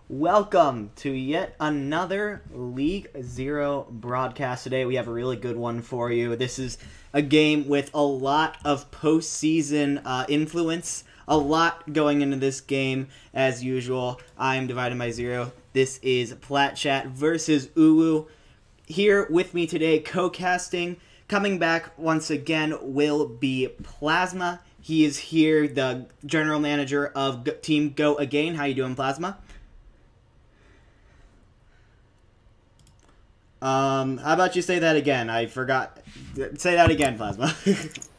Welcome to yet another League Zero broadcast. Today we have a really good one for you. This is a game with a lot of postseason influence, a lot going into this game as usual. I'm Dividing by Zero. This is Plat Chat versus UwU. Here with me today, co-casting, coming back once again, will be Plazma. He is here, the general manager of Team Go Again. How you doing, Plazma? How about you say that again? I forgot. Say that again, Plasma.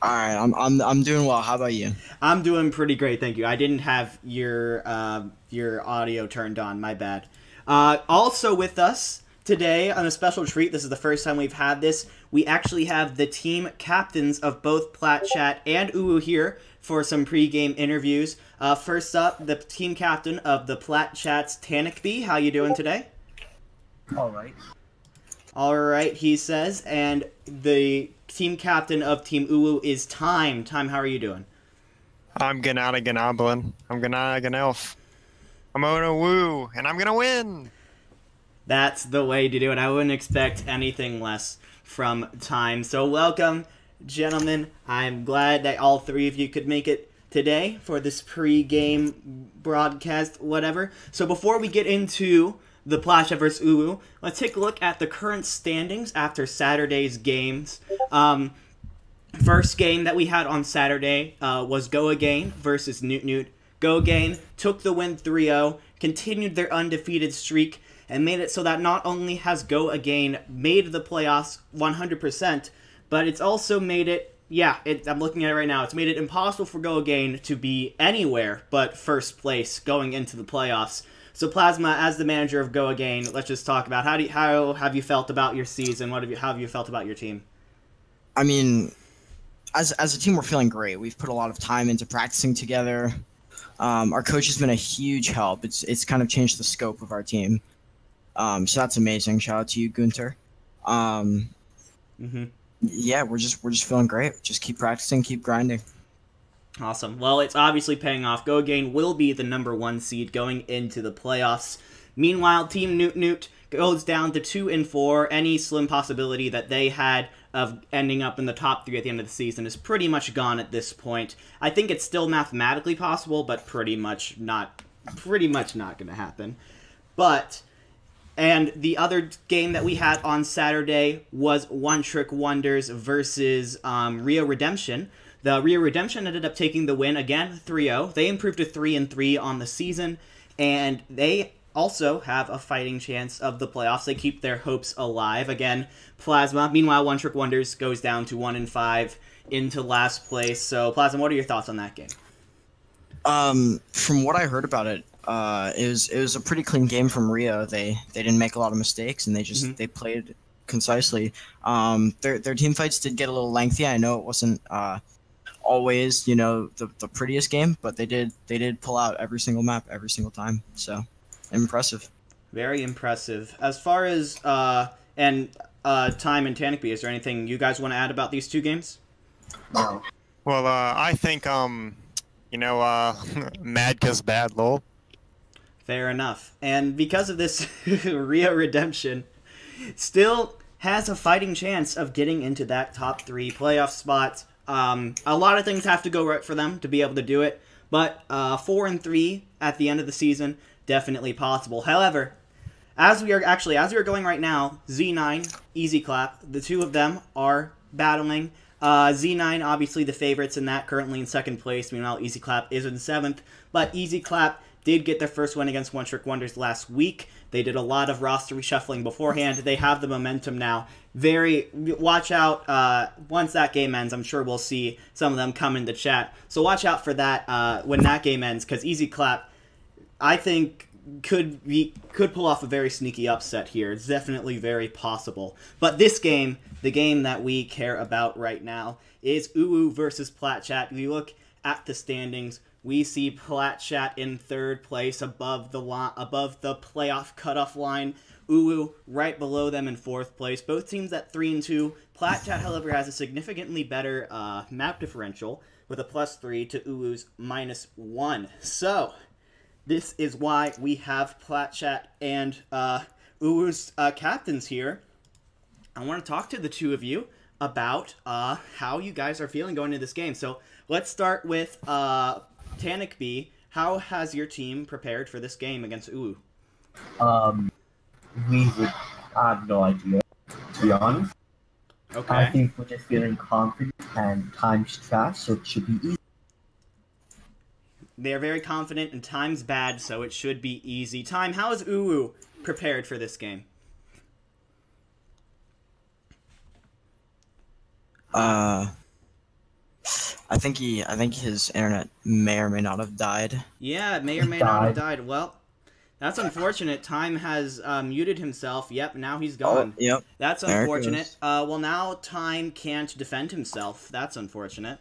All right, I'm doing well. How about you? I'm doing pretty great, thank you. I didn't have your audio turned on. My bad. Also with us today on a special treat. This is the first time we've had this. We actually have the team captains of both Plat Chat and UwU here for some pre-game interviews. First up, the team captain of the Plat Chat's Tanikby. How you doing today? All right. All right, he says, and the team captain of Team UwU is Time. Time, how are you doing? I'm gonna gnoblin. I'm gonna elf. I'm gonna woo, and I'm gonna win. That's the way to do it. I wouldn't expect anything less from Time. So welcome, gentlemen. I'm glad that all three of you could make it today for this pre-game broadcast, whatever. So before we get into the Plat Chat vs. UwU, let's take a look at the current standings after Saturday's games. First game that we had on Saturday was Go Again versus Newt. Go Again took the win 3-0, continued their undefeated streak, and made it so that not only has Go Again made the playoffs 100%, but it's also made it, I'm looking at it right now, it's made it impossible for Go Again to be anywhere but first place going into the playoffs. So Plasma, as the manager of Go Again, let's just talk about how have you felt about your season? How have you felt about your team? I mean, as a team, we're feeling great. We've put a lot of time into practicing together. Our coach has been a huge help. It's kind of changed the scope of our team. So that's amazing. Shout out to you, Gunter. Yeah, we're just feeling great. Just keep practicing, keep grinding. Awesome. Well, it's obviously paying off. Go Again will be the #1 seed going into the playoffs. Meanwhile, Team Newt goes down to 2-4. Any slim possibility that they had of ending up in the top 3 at the end of the season is pretty much gone at this point. I think it's still mathematically possible, but pretty much not going to happen. And the other game that we had on Saturday was One Trick Wonders versus Rio Redemption. The Rio Redemption ended up taking the win again, 3-0. They improved to 3-3 on the season, and they also have a fighting chance of the playoffs. They keep their hopes alive. Again, Plasma. Meanwhile, One Trick Wonders goes down to 1-5 into last place. So, Plasma, what are your thoughts on that game? From what I heard about it, it was a pretty clean game from Rio. They didn't make a lot of mistakes, and they played concisely. Their team fights did get a little lengthy. I know it wasn't always, the prettiest game, but they did pull out every single map every single time. So impressive. Very impressive. As far as Time and Tanikby, is there anything you guys want to add about these two games? No. Well, I think mad 'cause bad, lol. Fair enough. And because of this, Rio Redemption still has a fighting chance of getting into that top 3 playoff spot. A lot of things have to go right for them to be able to do it, but 4-3 at the end of the season, definitely possible. However, as we are going right now, Z9, Easy Clap, the two of them are battling. Z9, obviously the favorites in that, currently in 2nd place. Meanwhile, Easy Clap is in 7th, but Easy Clap did get their first win against One Trick Wonders last week. They did a lot of roster reshuffling beforehand. They have the momentum now. Watch out, once that game ends, I'm sure we'll see some of them come into chat. So watch out for that when that game ends, because Easy Clap, I think, could pull off a very sneaky upset here. It's definitely very possible. But this game, the game that we care about right now, is UwU versus Plat Chat. If you look at the standings, we see Plat Chat in 3rd place above the playoff cutoff line. UwU right below them in 4th place. Both teams at 3-2. Plat Chat, however, has a significantly better map differential with a +3 to UwU's -1. So, this is why we have Plat Chat and UwU's captains here. I want to talk to the two of you about how you guys are feeling going into this game. So let's start with Tanic B. How has your team prepared for this game against UwU? I have no idea, to be honest. Okay. I think we're just feeling confident and time's trash, so it should be easy. They are very confident and time's bad, so it should be easy. Time, how is UwU prepared for this game? I think his internet may or may not have died. Yeah, it may or may not have died. Well, that's unfortunate. Time has muted himself. Yep, now he's gone. Oh, yep. That's unfortunate. Well, now Time can't defend himself. That's unfortunate.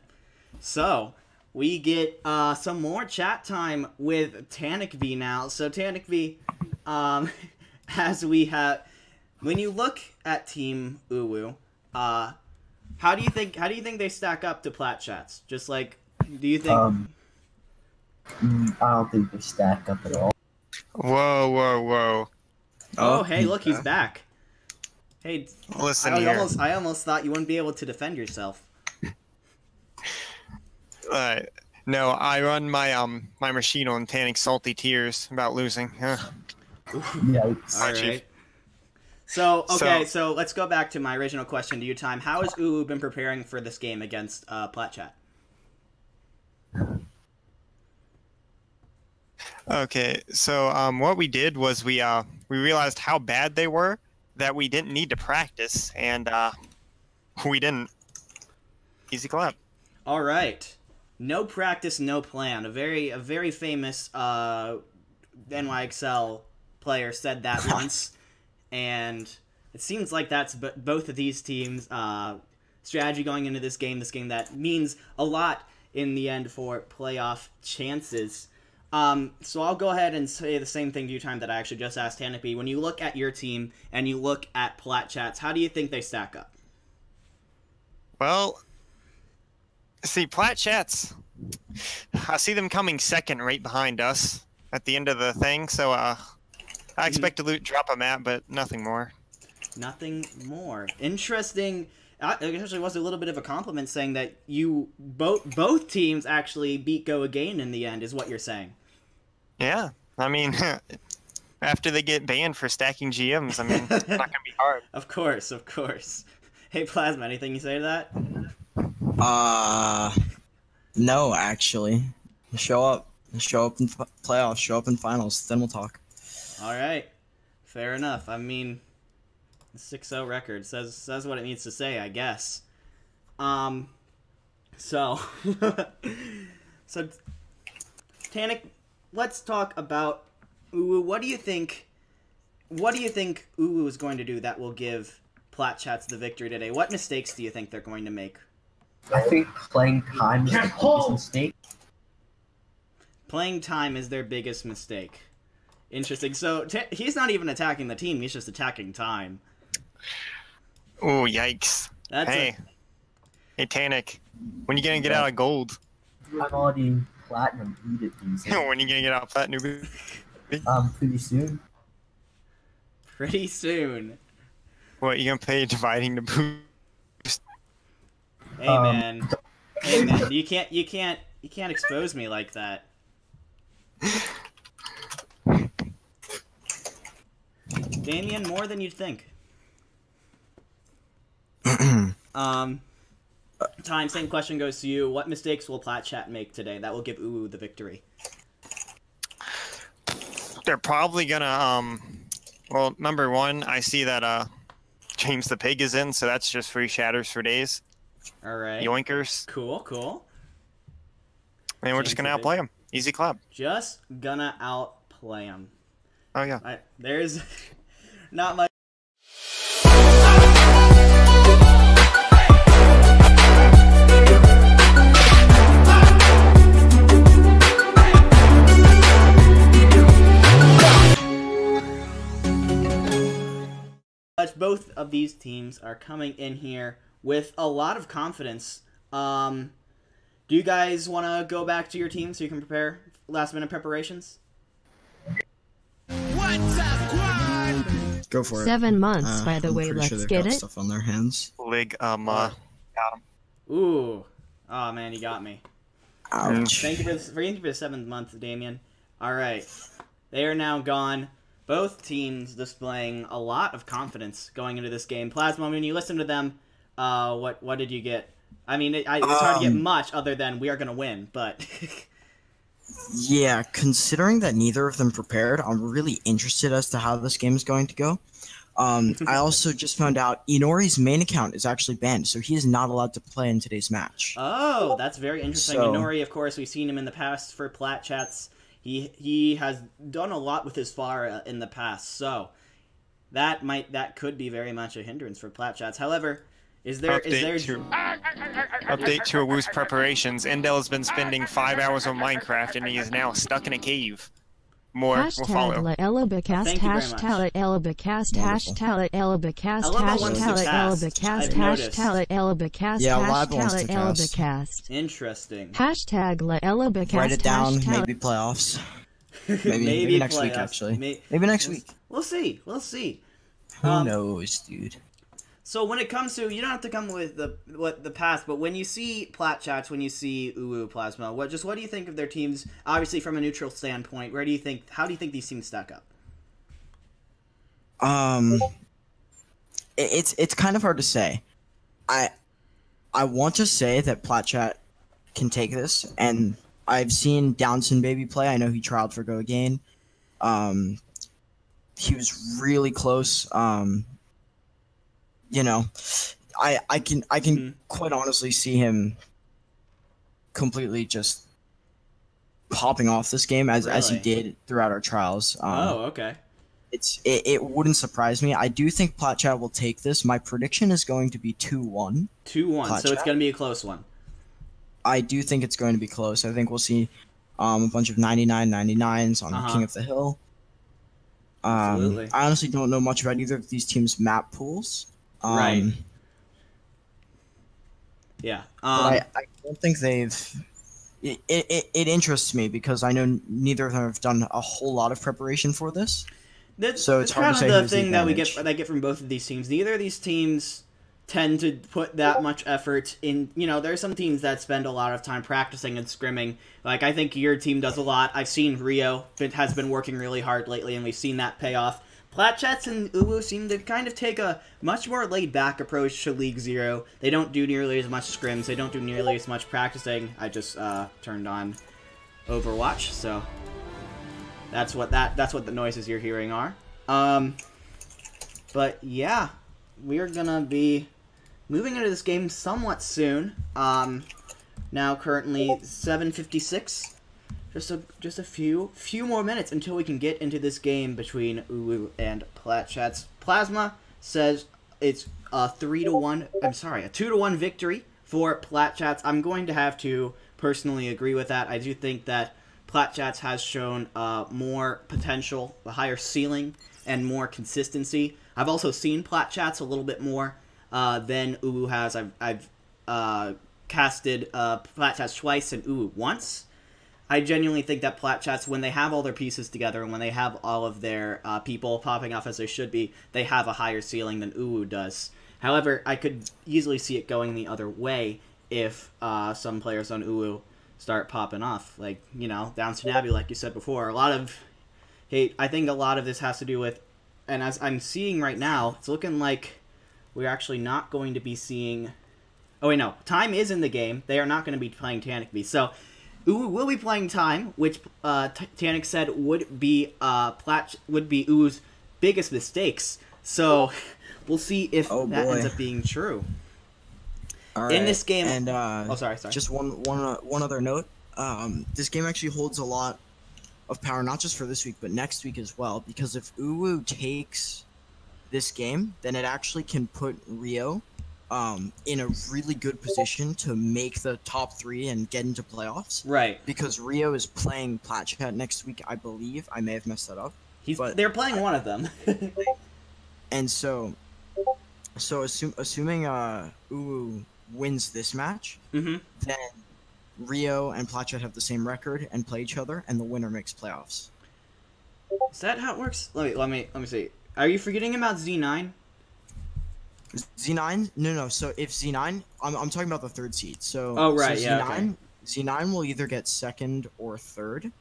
So, we get some more chat time with Tanic V now. So, Tanic V, as we have... When you look at Team UwU, how do you think they stack up to Plat Chats? Just like, do you think... I don't think they stack up at all. Whoa, whoa, whoa. Oh, hey, look, he's back. Hey, Listen I almost thought you wouldn't be able to defend yourself. No, I run my my machine on Tanic's salty tears about losing. Yikes. All right. So, okay, so let's go back to my original question to you, Time. How has UwU been preparing for this game against Plat Chat? Okay, so what we did was we realized how bad they were, that we didn't need to practice, and we didn't. Easy clap. All right. No practice, no plan. A very famous NYXL player said that once, and it seems like that's both of these teams' strategy going into this game that means a lot in the end for playoff chances. So I'll go ahead and say the same thing to you, Time, that I actually just asked Tanic B. When you look at your team and you look at Plat Chats, how do you think they stack up? Well, see, Plat Chats, I see them coming second right behind us at the end of the thing, so I expect to drop a map, but nothing more. Nothing more. Interesting. It actually was a little bit of a compliment saying that you both teams actually beat Go Again in the end, is what you're saying. Yeah, I mean, after they get banned for stacking GMs, I mean, it's not gonna be hard. Of course, of course. Hey, Plazma, anything you say to that? No, actually. Show up in playoffs, show up in finals, then we'll talk. All right, fair enough. I mean, the 6-0 record says what it needs to say, I guess. So Tanic, let's talk about UwU. What do you think UwU is going to do that will give Plat Chats the victory today? What mistakes do you think they're going to make? I think playing time is the biggest mistake. Playing time is their biggest mistake. Interesting. So he's not even attacking the team; he's just attacking time. Oh, yikes! Hey, Tanic, when you gonna get out of gold? I'm already platinum. Eat it, please. When you gonna get out of platinum? Pretty soon. Pretty soon. What, you gonna play Dividing the Boost? Hey man, hey man, you can't expose me like that. Damien, more than you'd think. Time, same question goes to you. What mistakes will Plat Chat make today that will give UwU the victory? They're probably gonna, well, number one, I see that, James the Pig is in, so that's just free shatters for days. Alright. Yoinkers. Cool, cool. And we're just gonna outplay him. Easy clap. Just gonna outplay him. Oh, yeah. There's not much. Both of these teams are coming in here with a lot of confidence. Do you guys want to go back to your team so you can prepare last-minute preparations? Go for it. 7 months, by the I'm way. pretty Let's sure they've get got it. stuff on their hands. Got him. Ooh. Oh, man, you got me. Ouch. Thank you for the 7th month, Damien. All right. They are now gone. Both teams displaying a lot of confidence going into this game. Plazma, when you listen to them, what did you get? I mean, it's hard to get much other than we are going to win, but... Yeah, considering that neither of them prepared, I'm really interested as to how this game is going to go. I also just found out Inori's main account is actually banned, so he is not allowed to play in today's match. Oh, that's very interesting. So- Inori, of course, we've seen him in the past for Plat Chats. He has done a lot with his FAR in the past, so that could be very much a hindrance for Plat Chats. However, Update to UwU's preparations. Endel has been spending 5 hours on Minecraft, and he is now stuck in a cave. More will follow. La Elabacast, Thank you very much. hashtag Elabacast, Wonderful. hashtag Elabacast, Elaba wants to hashtag cast. Elabacast, I've noticed. hashtag Elabacast, Yeah, Lab wants to hashtag Elabacast. Interesting. Hashtag La Elabacast, Write it down, hashtag maybe playoffs. Maybe next week, playoffs. actually. Maybe Next week. We'll see. We'll see. Who knows, dude? So when it comes to, you don't have to come with the past, but when you see Plat Chats, when you see UwU Plazma, what do you think of their teams? Obviously, from a neutral standpoint, how do you think these teams stack up? It's kind of hard to say. I want to say that Plat Chat can take this, and I've seen Downson Baby play. I know he trialed for Go Again. He was really close. You know, I can quite honestly see him completely just popping off this game as he Really? did throughout our trials. Okay. It wouldn't surprise me. I do think Plat Chat will take this. My prediction is going to be 2-1. 2-1, Plat so it's Chat? going to be a close one. I do think it's going to be close. I think we'll see a bunch of 99-99s on King of the Hill. Absolutely. I honestly don't know much about either of these teams' map pools. Right. Yeah. But I don't think they've... It interests me because I know neither of them have done a whole lot of preparation for this. So it's hard to say kind of the who's the thing that I get from both of these teams. Neither of these teams tend to put that much effort in. You know, there are some teams that spend a lot of time practicing and scrimming. Like, I think your team does a lot. I've seen Rio has been working really hard lately, and we've seen that pay off. Plat Chats and UwU seem to kind of take a much more laid-back approach to League Zero. They don't do nearly as much scrims. They don't do nearly as much practicing. I just turned on Overwatch, so that's what the noises you're hearing are. But yeah, we are gonna be moving into this game somewhat soon. Now currently 7:56. Just a few more minutes until we can get into this game between UwU and Plat Chats. Plazma says it's a 3-1. I'm sorry, a 2-1 victory for Plat Chats. I'm going to have to personally agree with that. I do think that Plat Chats has shown more potential, a higher ceiling, and more consistency. I've also seen Plat Chats a little bit more than UwU has. I've casted Plat Chats twice and UwU once. I genuinely think that Plat Chats, when they have all their pieces together and when they have all of their people popping off as they should be, they have a higher ceiling than UwU does. However, I could easily see it going the other way if some players on UwU start popping off. Like, you know, Downton Abbey, like you said before. I think a lot of this has to do with, and as I'm seeing right now, it's looking like we're actually not going to be seeing... Oh, wait, no. Time is in the game. They are not going to be playing Tanic B. So... UwU will be playing Time, which Tanic said would be UwU's biggest mistakes. So we'll see if that ends up being true. All right. In this game, and sorry. Just one other note. This game actually holds a lot of power, not just for this week, but next week as well. Because if UwU takes this game, then it actually can put Rio in a really good position to make the top 3 and get into playoffs. Right. Because Rio is playing Plat Chat next week, I believe. I may have messed that up. They're playing one of them. And so assuming UwU wins this match, then Rio and Plat Chat have the same record and play each other, and the winner makes playoffs. Is that how it works? Let me see. Are you forgetting about Z9? Z9? No. So if Z9, I'm talking about the third seed. So Oh right, so yeah. Z9, Okay. Z9 will either get second or third,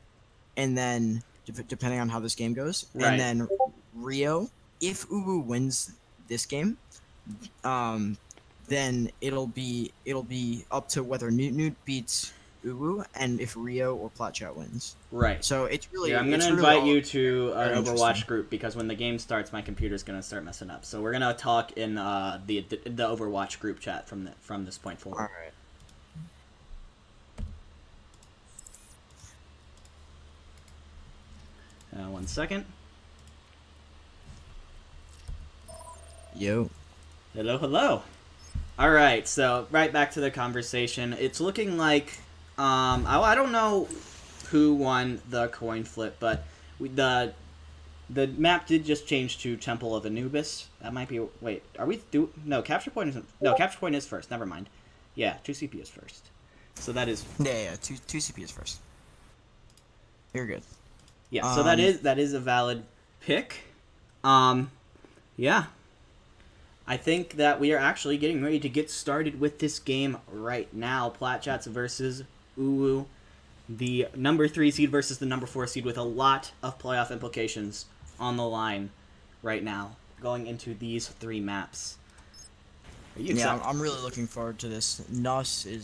and then depending on how this game goes, Right. and then Rio, if UwU wins this game, then it'll be up to whether Newt beats UwU and if Rio or Plat Chat wins. Right. So it's really. Yeah, I'm gonna it's really invite all- you to an very Overwatch interesting. group because when the game starts, my computer's gonna start messing up. So we're gonna talk in the Overwatch group chat from this point forward. All right. 1 second. Yo. Hello, hello. All right, so right back to the conversation. It's looking like I don't know who won the coin flip, but the map did just change to Temple of Anubis. That might be. Wait, are we no capture point isn't? No, capture point is first. Never mind. Yeah, 2CP is first. So that is. Yeah. Two CPs first. You're good. Yeah, so that is a valid pick. Yeah. I think that we are actually getting ready to get started with this game right now. Plat Chats versus UwU. The number 3 seed versus the number 4 seed with a lot of playoff implications on the line right now, going into these 3 maps. Are you Yeah, excited? I'm really looking forward to this. Nub, sorry,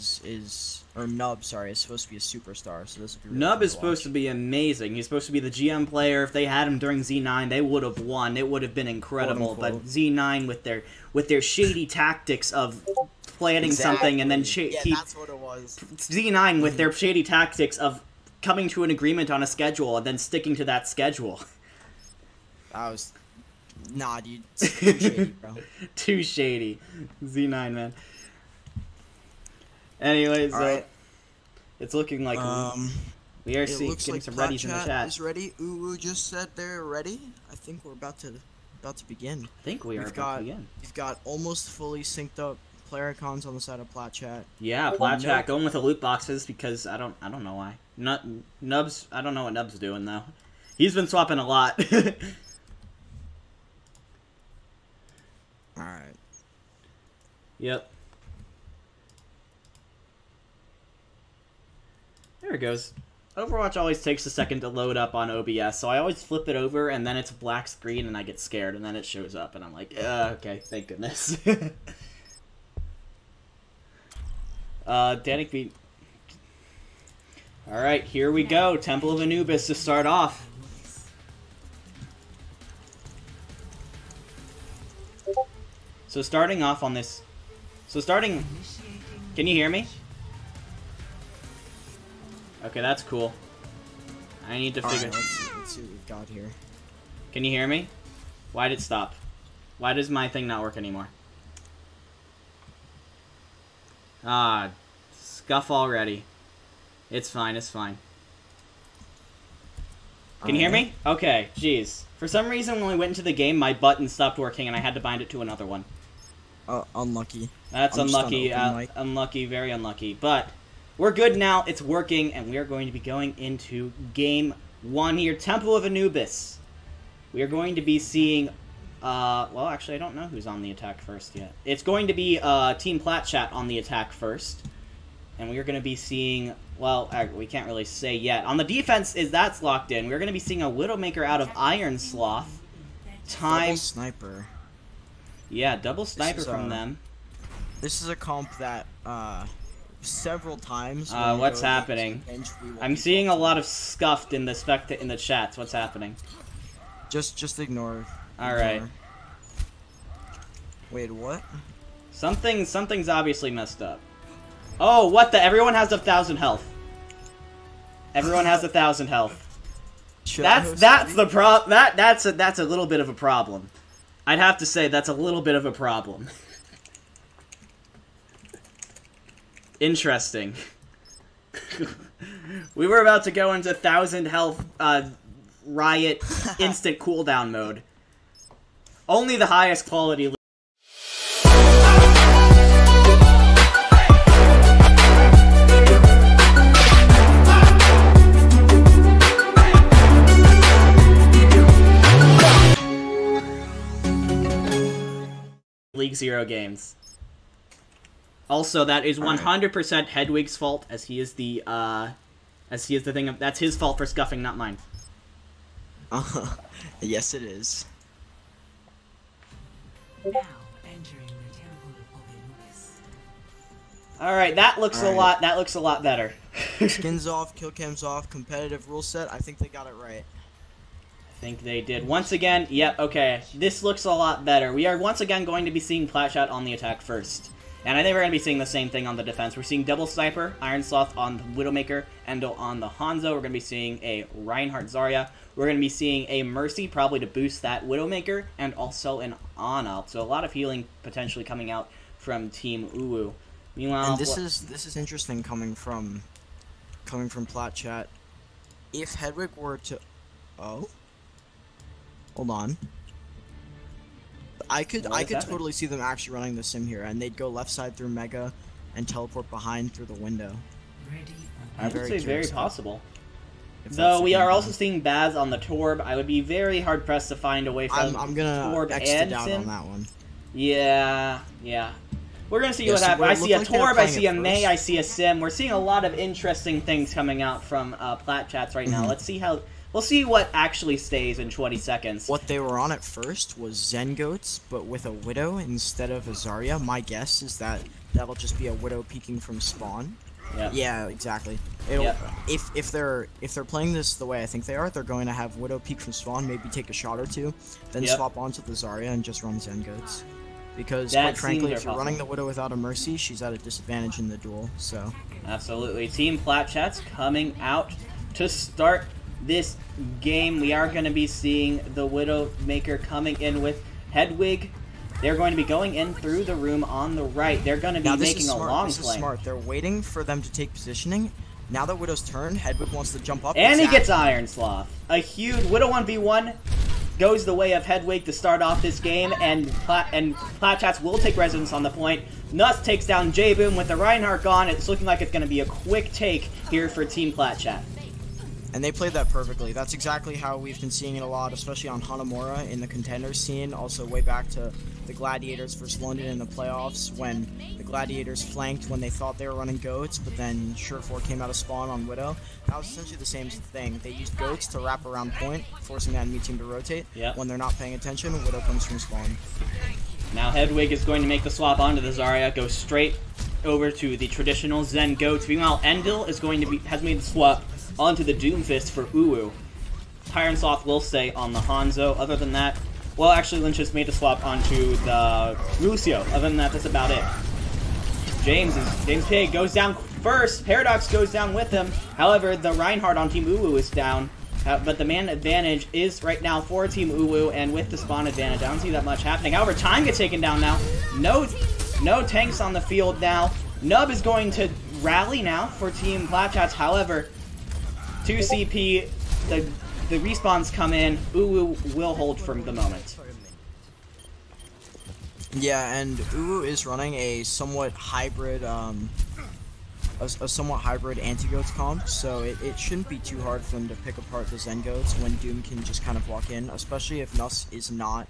is supposed to be a superstar, so this will be really Nub fun is to supposed watch. to be amazing. He's supposed to be the GM player. If they had him during Z9, they would have won. It would have been incredible. Quote, But unquote. Z9 with their shady tactics of planning something and then Yeah, keep that's what it was. Z9 with their shady tactics of coming to an agreement on a schedule and then sticking to that schedule. That was... Nah, dude. It's too shady, bro. Too shady. Z9, man. Anyways, Alright. it's looking like we are It getting looks like some Plat readies in the Chat chat. is ready. UwU just said they're ready. I think we're about to begin. I think we are We've about got to begin. we've got almost fully synced up player icons on the side of Plat Chat. Yeah, Plat Chat going with the loot boxes because I don't know why. Nubs, I don't know what Nubs doing though. He's been swapping a lot. All right. Yep. There it goes. Overwatch always takes a second to load up on OBS, so I always flip it over and then it's a black screen and I get scared and then it shows up and I'm like, okay, thank goodness. Danik beat. Alright, here we go. Temple of Anubis to start off. So starting off on this... Can you hear me? Okay, that's cool. I need to figure... Alright, let's see what we've got here. Can you hear me? Why did it stop? Why does my thing not work anymore? Ah, scuff already. It's fine, it's fine. Can you hear me? Okay, jeez. For some reason, when we went into the game, my button stopped working and I had to bind it to another one. Unlucky. That's I'm just on unlucky, open mic. unlucky, very unlucky. But we're good now, it's working, and we are going to be going into Game 1 here. Temple of Anubis. We are going to be seeing... well, actually, I don't know who's on the attack first yet. It's going to be Team Plat Chat on the attack first. And we are going to be seeing... Well, we can't really say yet. On the defense, that's locked in. We're going to be seeing a Widowmaker out of Iron Sloth. Double sniper. Yeah, double sniper is, from them. This is a comp that several times. What's happening? I'm seeing a lot of scuffed in the in the chats. What's happening? Just ignore. All right. Wait, what? Something's obviously messed up. Oh, what the? Everyone has 1,000 health. Everyone has 1,000 health. That's the that's a little bit of a problem. I'd have to say that's a little bit of a problem. Interesting. We were about to go into 1,000 health riot instant cooldown mode. Only the highest quality. League 0 games. Also, that is 100% Hedwig's fault, as he is the thing. That's his fault for scuffing, not mine. Yes, it is. Now entering the temple of Anubis. All right, that looks a Alright. lot. That looks a lot better. Skins off, kill cams off, competitive rule set. I think they got it right. I think they did. Once again, yep, okay. This looks a lot better. We are once again going to be seeing Plat Chat on the attack first. And I think we're going to be seeing the same thing on the defense. We're seeing Double Sniper, Iron Sloth on the Widowmaker, Endo on the Hanzo. We're going to be seeing a Reinhardt Zarya. We're going to be seeing a Mercy, probably to boost that Widowmaker, and also an Ana. So a lot of healing potentially coming out from Team UwU. Meanwhile, And this is interesting coming from Plat Chat. If Hedwig were to, hold on. I could totally see them actually running the sim here, and they'd go left side through Mega, and teleport behind through the window. Ready for I would say very curious possible. if that's Though the we game are plan. also seeing Baz on the Torb. I would be very hard pressed to find a way from I'm gonna Torb X and it out Sim. on that one. Yeah. We're gonna see Yeah, what so happens. I it see a looked like they were Torb, I playing see it a Mei, first. I see a Sim. We're seeing a lot of interesting things coming out from Plat Chats right now. Mhm. Let's see how. We'll see what actually stays in 20 seconds. What they were on at first was Zen Goats, but with a Widow instead of a Zarya. My guess is that that'll just be a Widow peeking from spawn. Yeah. Yeah, exactly. It'll, Yep. if they're playing this the way I think they are, they're going to have Widow peek from spawn, maybe take a shot or two, then Yep. swap onto the Zarya and just run Zen Goats. Because That quite frankly, seems if you're possible. running the Widow without a Mercy, she's at a disadvantage in the duel. So Absolutely. Team Plat Chats coming out to start this game. We are going to be seeing the Widowmaker coming in with Hedwig. They're going to be going in through the room on the right. They're going to be now this making is a smart. long This is play. smart. They're waiting for them to take positioning. Now that Widow's turn, Hedwig wants to jump up. And he attack. gets Iron Sloth. A huge Widow 1v1 goes the way of Hedwig to start off this game, and Plat Chats will take residence on the point. Nuts takes down J-Boom with the Reinhardt gone. It's looking like it's going to be a quick take here for Team Plat Chat. And they played that perfectly. That's exactly how we've been seeing it a lot, especially on Hanamura in the contender scene. Also, way back to the Gladiators versus London in the playoffs, when the Gladiators flanked when they thought they were running Goats, but then Surefour came out of spawn on Widow. That was essentially the same thing. They used Goats to wrap around point, forcing the enemy team to rotate. Yep. When they're not paying attention, Widow comes from spawn. Now Hedwig is going to make the swap onto the Zarya, go straight over to the traditional Zen Goats. Meanwhile, Endil is going to has made the swap onto the Doomfist for UwU. Iron Sloth will stay on the Hanzo. Other than that, well, actually, Lynch has made the swap onto the Lucio. Other than that, that's about it. James Pig goes down first. Paradox goes down with him. However, the Reinhardt on Team UwU is down. But the man advantage is right now for Team UwU, and with the spawn advantage, I don't see that much happening. However, time gets taken down now. No tanks on the field now. Nub is going to rally now for Team Plat Chats. However, 2 CP, the respawns come in. UwU will hold for the moment. Yeah, and UwU is running a somewhat hybrid, anti-goats comp, so it shouldn't be too hard for them to pick apart the Zen goats when Doom can just kind of walk in, especially if Nub is not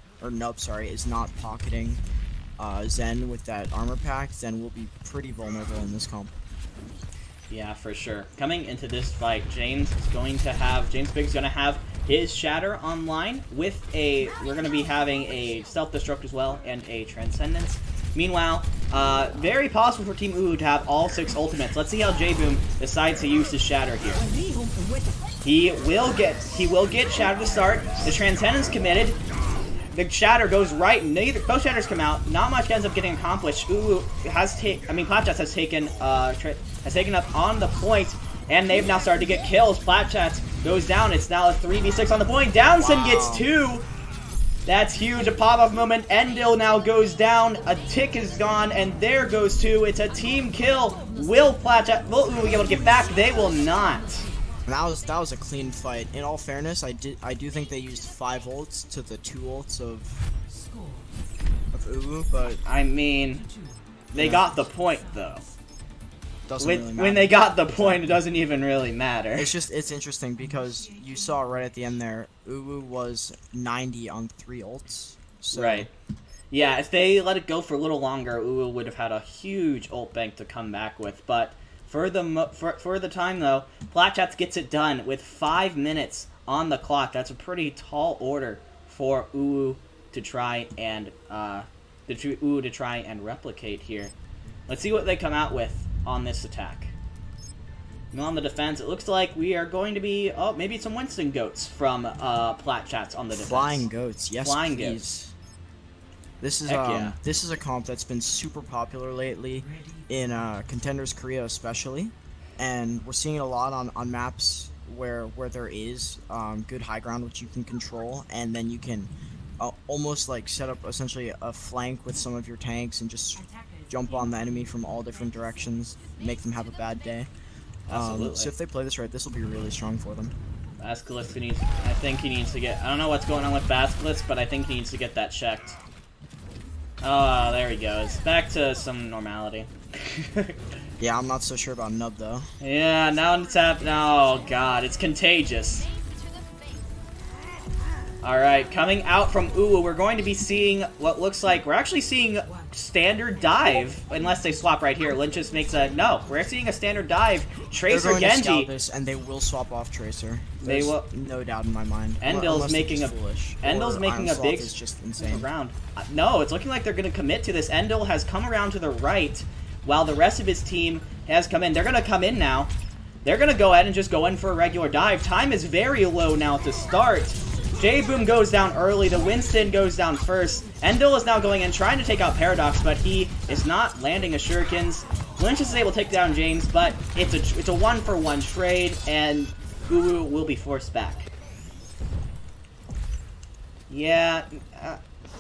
pocketing Zen with that armor pack. Zen will be pretty vulnerable in this comp. Yeah, for sure. Coming into this fight, James Big's going to have his Shatter online with we're going to be having a Self-Destruct as well and a Transcendence. Meanwhile, very possible for Team UwU to have all 6 ultimates. Let's see how J-Boom decides to use his Shatter here. He will get Shatter to start. The Transcendence committed. The Shatter goes right. Both Shatters come out. Not much ends up getting accomplished. UwU Plat Chats has taken up on the point, and they've now started to get kills. Plat Chats goes down. It's now a 3v6 on the point. Downson gets 2. That's huge. A pop-off moment. Endil now goes down. A tick is gone, and there goes 2. It's a team kill. Will UwU be able to get back? They will not. That was a clean fight. In all fairness, I do think they used 5 ults to the 2 ults of UwU, but I mean, they Yeah. got the point though. doesn't really matter. When they got the point, it doesn't even really matter. It's interesting because you saw right at the end there, UwU was 90 on 3 ults. So Right. Yeah, if they let it go for a little longer, UwU would have had a huge ult bank to come back with. But for the time, though, Plat Chats gets it done with 5 minutes on the clock. That's a pretty tall order for UwU to try and replicate here. Let's see what they come out with on this attack. And on the defense, it looks like we are going to be maybe some Winston goats from Plat Chats on the defense. Flying goats, yes, Flying please. goats. This is Heck yeah. this is a comp that's been super popular lately in Contenders Korea especially, and we're seeing it a lot on maps where there is good high ground which you can control, and then you can almost like set up essentially a flank with some of your tanks and just jump on the enemy from all different directions, make them have a bad day. Absolutely. So if they play this right, this will be really strong for them. Basculus I think he needs to get... I don't know what's going on with Basculus, but I think he needs to get that checked. Oh, there he goes. Back to some normality. Yeah, I'm not so sure about Nub though. Yeah, now it's happening. Oh god, it's contagious. Alright, coming out from UwU, we're going to be seeing what looks like... We're actually seeing standard dive, unless they swap right here. Lynch just makes a... No, we're seeing a standard dive. Tracer They're going to scout Genji. this, and they will swap off Tracer. They will... No doubt in my mind. Endil's making a... Foolish, Endil's making a big... is just insane. Around. No, it's looking like they're going to commit to this. Endil has come around to the right, while the rest of his team has come in. They're going to come in now. They're going to go ahead and just go in for a regular dive. Time is very low now to start. J-Boom goes down early. The Winston goes down first. Endil is now going in, trying to take out Paradox, but he is not landing a shurikens. Lynch is able to take down James, but it's a one-for-one trade, and UwU will be forced back. Yeah,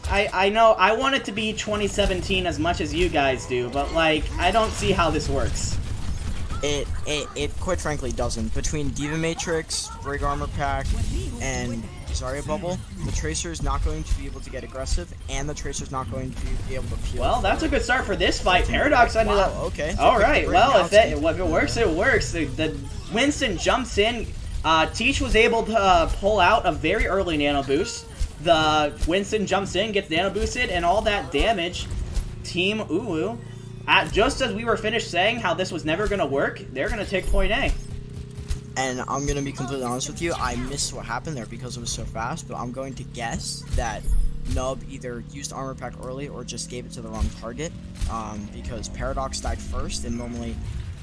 I know I want it to be 2017 as much as you guys do, but like I don't see how this works. It quite frankly doesn't. Between Diva Matrix, Brig Armor Pack, and Zarya Bubble, the Tracer's not going to be able to get aggressive, and the Tracer's not going to be able to peel. Well, that's a good start for this fight. Paradox ended up... Okay. Alright, well, if it works, it works. The Winston jumps in. Teach was able to pull out a very early nano boost. The Winston jumps in, gets nano boosted, and all that damage. Team UwU, just as we were finished saying how this was never going to work, they're going to take point A. And I'm going to be completely honest with you, I missed what happened there because it was so fast, but I'm going to guess that Nub either used Armor Pack early or just gave it to the wrong target, because Paradox died first, and normally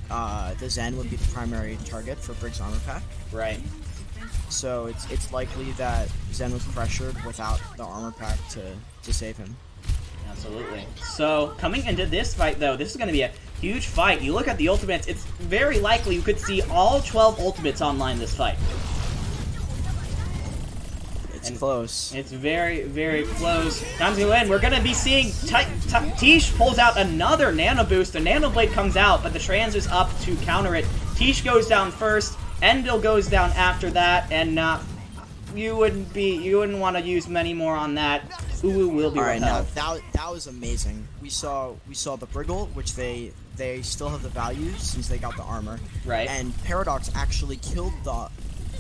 the Zen would be the primary target for Brig's Armor Pack. Right. So it's likely that Zen was pressured without the Armor Pack to save him. Absolutely. So, coming into this fight, though, this is going to be a huge fight. You look at the ultimates, it's very likely you could see all 12 ultimates online this fight. It's close. It's very, very close. Time's going to end. We're going to be seeing Tish pulls out another Nano Boost. The Nano Blade comes out, but the Trans is up to counter it. Tish goes down first. Endil goes down after that, and you wouldn't want to use many more on that. UwU will be right now. repelled. That was amazing. We saw the Briggle, which they still have the values since they got the armor. Right. And Paradox actually killed the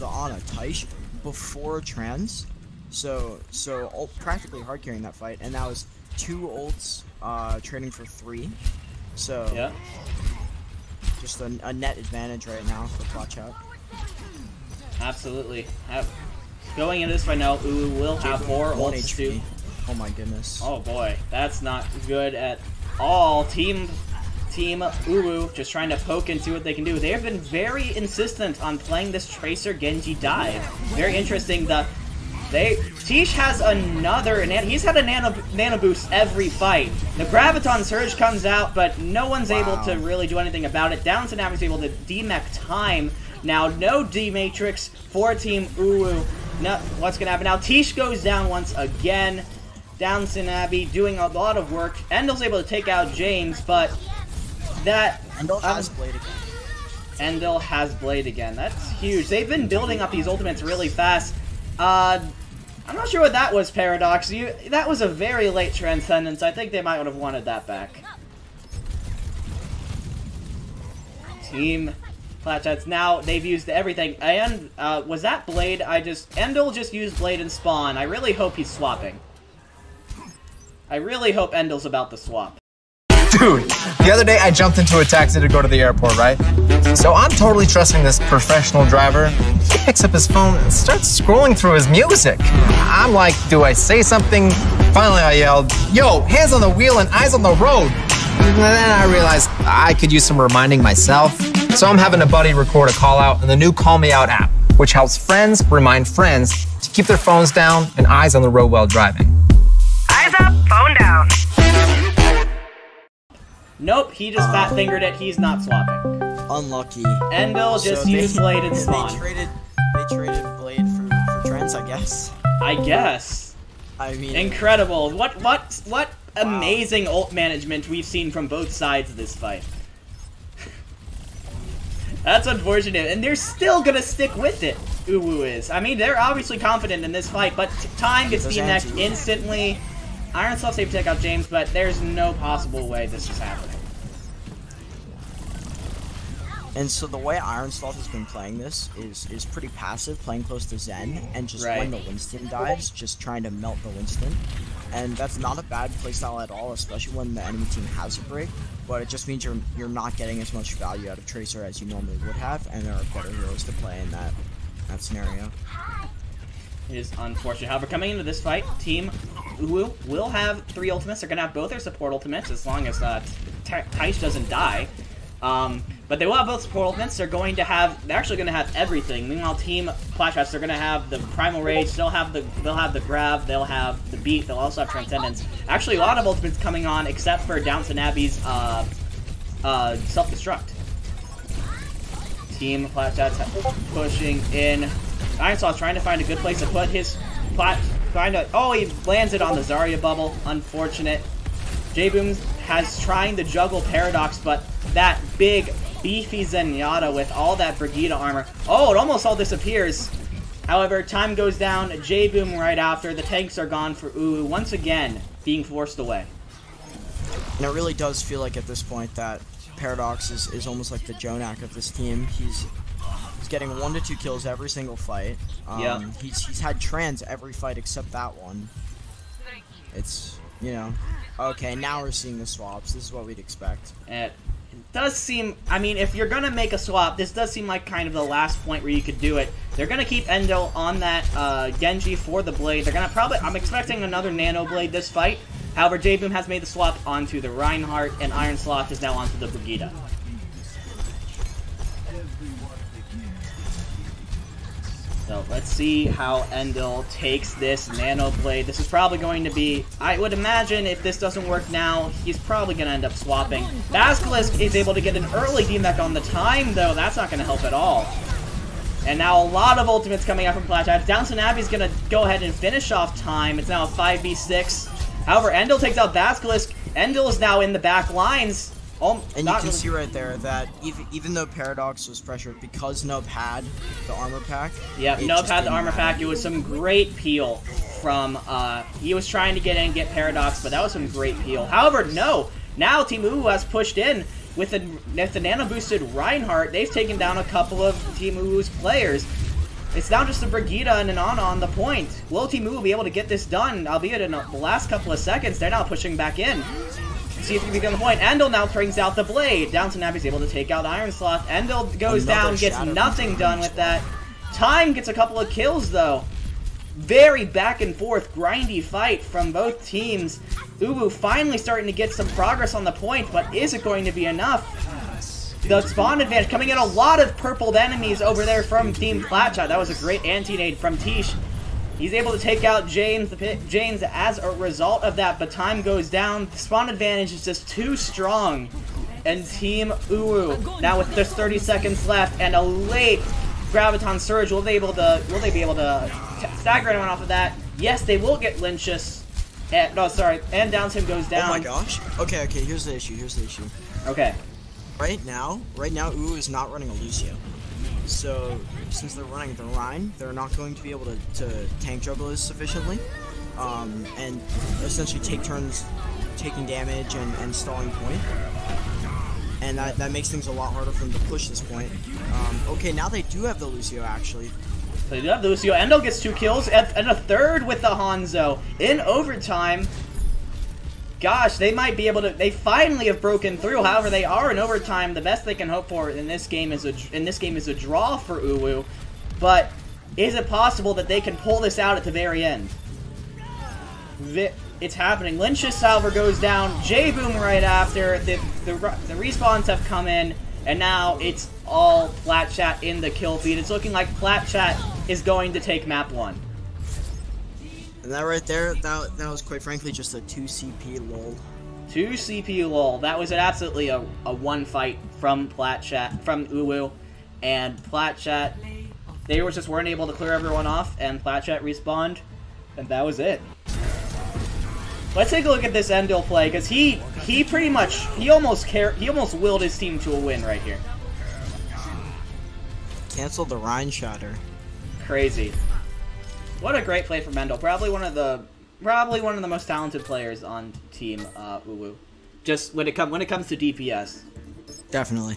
Ana Taish before Trans. So practically hard carrying that fight, and that was 2 ults trading for 3. So yeah. Just a net advantage right now for Plat Chat. Absolutely. Going into this fight now, UwU will have 4 ults too. Oh my goodness. Oh boy, that's not good at all. Team UwU just trying to poke and see what they can do. They have been very insistent on playing this Tracer Genji dive. Very interesting. Tish has another, he's had a nano boost every fight. The Graviton Surge comes out, but no one's able to really do anything about it. Downton Abbey's able to demech time. Now, no D-Matrix for Team UwU. No, what's going to happen now? Tish goes down once again. Downton Abbey doing a lot of work. Endil's able to take out James, but that... Endil has Blade again. Endil has Blade again. That's huge. They've been building up these ultimates really fast. I'm not sure what that was, Paradox. That was a very late Transcendence. I think they might have wanted that back. Team Plat Chats. Now, they've used everything. And, was that Blade? Endil just used Blade and Spawn. I really hope he's swapping. I really hope Endel's about to swap. Dude, the other day I jumped into a taxi to go to the airport, right? So I'm totally trusting this professional driver. He picks up his phone and starts scrolling through his music. I'm like, do I say something? Finally I yelled, yo, hands on the wheel and eyes on the road. And then I realized I could use some reminding myself. So I'm having a buddy record a call out in the new Call Me Out app, which helps friends remind friends to keep their phones down and eyes on the road while driving. Eyes up, phone down. Nope, he just fat fingered it. He's not swapping. Unlucky. Endel just used Blade and Spawn. They traded Blade for Trends, I guess. I guess. I mean, Incredible. What amazing ult management we've seen from both sides of this fight. That's unfortunate, and they're still gonna stick with it. UwU is. I mean, they're obviously confident in this fight, but time gets DMX'd instantly. IronSloth's able to take out James, but there's no possible way this is happening. And so the way IronSloth has been playing this is pretty passive, playing close to Zen, and just when the Winston dives, just trying to melt the Winston. And that's not a bad playstyle at all, especially when the enemy team has a break, but it just means you're not getting as much value out of Tracer as you normally would have, and there are better heroes to play in that scenario. It is unfortunate. However, coming into this fight, Team UwU will have 3 ultimates. They're going to have both their support ultimates as long as Taish doesn't die. But they will have both support ultimates. They're actually going to have everything. Meanwhile, Team Plat Chats, they're going to have the Primal Rage, they'll have the Grab, they'll have the Beat, they'll also have Transcendence. Actually, a lot of ultimates coming on, except for Downton Abbey's Self-Destruct. Team Plat Chats pushing in. IronSloth trying to find a good place to put his oh, he lands it on the Zarya bubble. Unfortunate. J-Boom has trying to juggle Paradox, but that big, beefy Zenyatta with all that Brigida armor. Oh, it almost all disappears. However, time goes down. J-Boom right after. The tanks are gone for UwU once again, being forced away. And it really does feel like at this point that Paradox is almost like the Jonak of this team. He's getting 1 to 2 kills every single fight. He's had trans every fight except that one. It's, you know, okay, now we're seeing the swaps. This is what we'd expect. It does seem, I mean, if you're gonna make a swap, this does seem like kind of the last point where you could do it. They're gonna keep Endel on that Genji for the Blade. They're gonna probably, I'm expecting another Nano Blade this fight. However, J-Boom has made the swap onto the Reinhardt, and IronSloth is now onto the Brigida. So let's see how Endel takes this Nano Blade. This is probably going to be, I would imagine if this doesn't work now, he's probably going to end up swapping. Basilisk is able to get an early DMAC on the time, though. That's not going to help at all. And now a lot of ultimates coming out from Plat Chats. Downton Abbey's going to go ahead and finish off time. It's now a 5v6. However, Endel takes out Basilisk. Endel is now in the back lines. And you can see right there that even though Paradox was pressured, because Nub had the armor pack. Yeah, Nub had the armor pack. It was some great peel from, he was trying to get in, get Paradox, but that was some great peel. However, no. Now Team UwU has pushed in with the nano-boosted Reinhardt. They've taken down a couple of Team UwU's players. It's now just a Brigida and an Ana on the point. Will Team UwU be able to get this done, albeit in the last couple of seconds? They're now pushing back in. See if he can get the point. Endel now brings out the Blade. Downton Abbey's able to take out IronSloth. Endel goes down, gets nothing done with that. Time gets a couple of kills, though. Very back and forth, grindy fight from both teams. UwU finally starting to get some progress on the point, but is it going to be enough? The spawn advantage coming in, a lot of purpled enemies over there from Team Plat Chats. That was a great anti-nade from Tish. He's able to take out James as a result of that, but time goes down. The spawn advantage is just too strong. And Team UwU, now with just 30 seconds left and a late Graviton Surge, will they be able to stagger anyone off of that? Yes, they will get Lynchus. No, sorry, and Downton goes down. Oh my gosh. Okay, here's the issue, Okay. Right now, UwU is not running a Lucio. So, since they're running the Rhine, they're not going to be able to tank juggle as sufficiently, and essentially take turns taking damage and stalling point. And that makes things a lot harder for them to push this point. Okay, now they do have the Lucio, actually. They do have the Lucio. Endel gets 2 kills, and a third with the Hanzo. In overtime, gosh, they might be able to. They finally have broken through. However, they are in overtime. The best they can hope for in this game is a draw for UwU. But is it possible that they can pull this out at the very end? It's happening. Lynch's salver goes down. J-Boom right after. The respawns have come in, and now it's all Plat Chat in the kill feed. It's looking like Plat Chat is going to take map 1. And that right there, that was quite frankly just a 2 CP lull. 2 CPU lull. That was absolutely a one fight from Plat Chat, from UwU, and Plat Chat. They just weren't able to clear everyone off, and Plat Chat respawned, and that was it. Let's take a look at this Endil play, because he almost willed his team to a win right here. Cancel the Rhine Shatter. Crazy. What a great play from Endil. Probably one of the most talented players on Team UwU. Just when it comes to DPS. Definitely.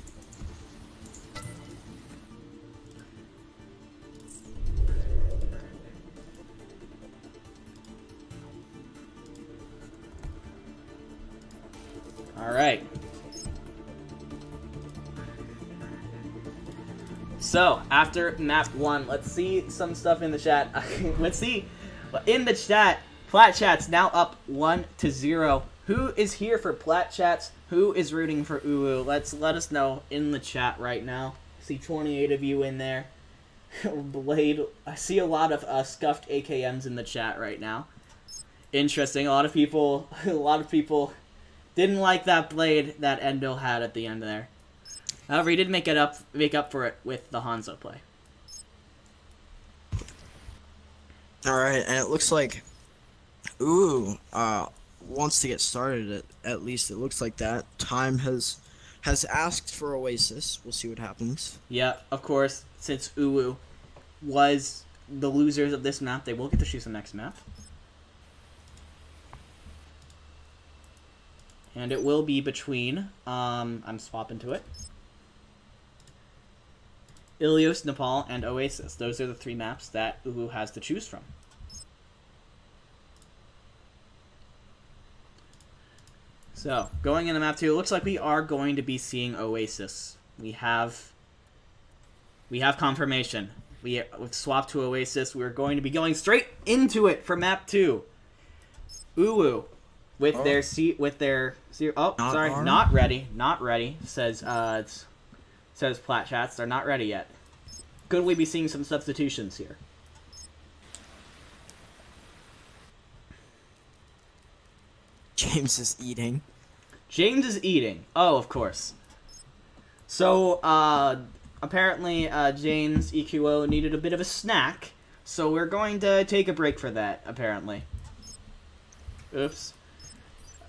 Alright. So, after map 1, let's see some stuff in the chat. Let's see. In the chat, Plat Chat's now up 1-0. Who is here for Plat Chats? Who is rooting for UwU? Let us know in the chat right now. I see 28 of you in there. Blade. I see a lot of scuffed AKMs in the chat right now. Interesting. A lot of people didn't like that blade that Endo had at the end there. However, he did make up for it with the Hanzo play. Alright, and it looks like UwU wants to get started, at least it looks like that. Time has asked for Oasis. We'll see what happens. Yeah, of course, since UwU was the losers of this map, they will get to choose the next map. And it will be between, I'm swapping to it, Ilios, Nepal, and Oasis. Those are the 3 maps that UwU has to choose from. So, going into map 2, it looks like we are going to be seeing Oasis. We have confirmation. We've swapped to Oasis. We're going to be going straight into it for map 2. UwU. Not ready, says Plat Chats. They're not ready yet. Could we be seeing some substitutions here? James is eating. James is eating. Oh, of course. So, apparently, James EQO needed a bit of a snack, so we're going to take a break for that, apparently. Oops.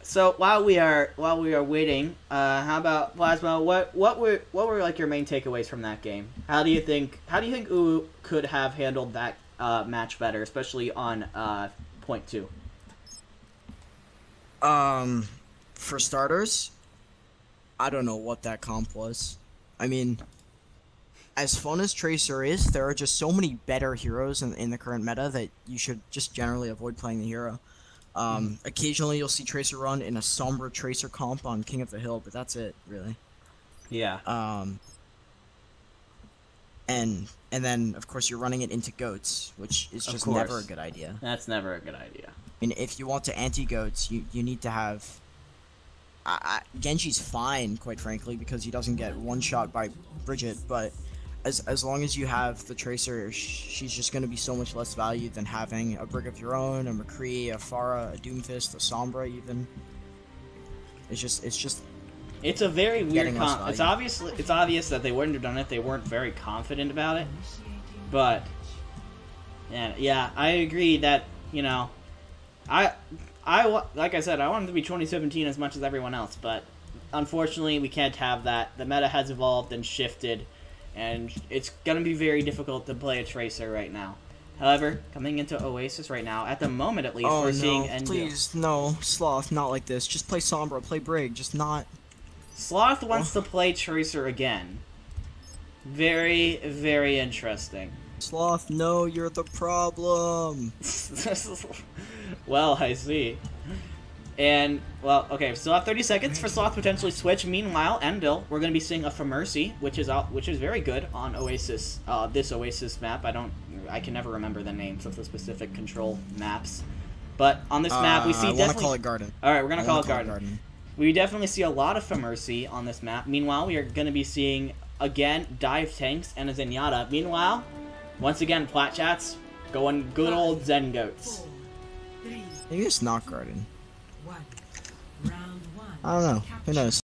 So while we are waiting, how about Plazma? What were like your main takeaways from that game? How do you think UwU could have handled that match better, especially on point 2? For starters, I don't know what that comp was. I mean, as fun as Tracer is, there are just so many better heroes in the current meta that you should just generally avoid playing the hero. Occasionally you'll see Tracer run in a Sombra Tracer comp on King of the Hill, but that's it, really. Yeah. And then, of course, you're running it into Goats, which is just never a good idea. That's never a good idea. I mean, if you want to anti-Goats, you need to have... Genji's fine, quite frankly, because he doesn't get one-shot by Bridget, but as long as you have the Tracer, she's just going to be so much less value than having a Brig of your own, a McCree, a Pharah, a Doomfist, a Sombra, even. It's a very weird comp. It's obvious that they wouldn't have done it if they weren't very confident about it. But yeah, I agree that, you know, I like I said, I wanted to be 2017 as much as everyone else, but unfortunately we can't have that. The meta has evolved and shifted, and it's gonna be very difficult to play a Tracer right now. However, coming into Oasis right now, at the moment at least, we're seeing Endo. Please, no, Sloth, not like this. Just play Sombra, play Brig, just not... Sloth wants to play Tracer again. Very, very interesting. Sloth, no, you're the problem. Well, I see. And, well, okay, we still have 30 seconds for Sloth to potentially switch. Meanwhile, Endil, we're going to be seeing a Mercy, which is very good on Oasis, this Oasis map. I can never remember the names of the specific control maps. But on this map, we see I want to call it Garden. Alright, we're going to call it Garden. We definitely see a lot of Mercy on this map. Meanwhile, we are going to be seeing, again, dive tanks and a Zenyatta. Meanwhile, once again, Plat Chats going good old Zen Goats. Maybe it's not Garden. Round 1. I don't know. Who knows?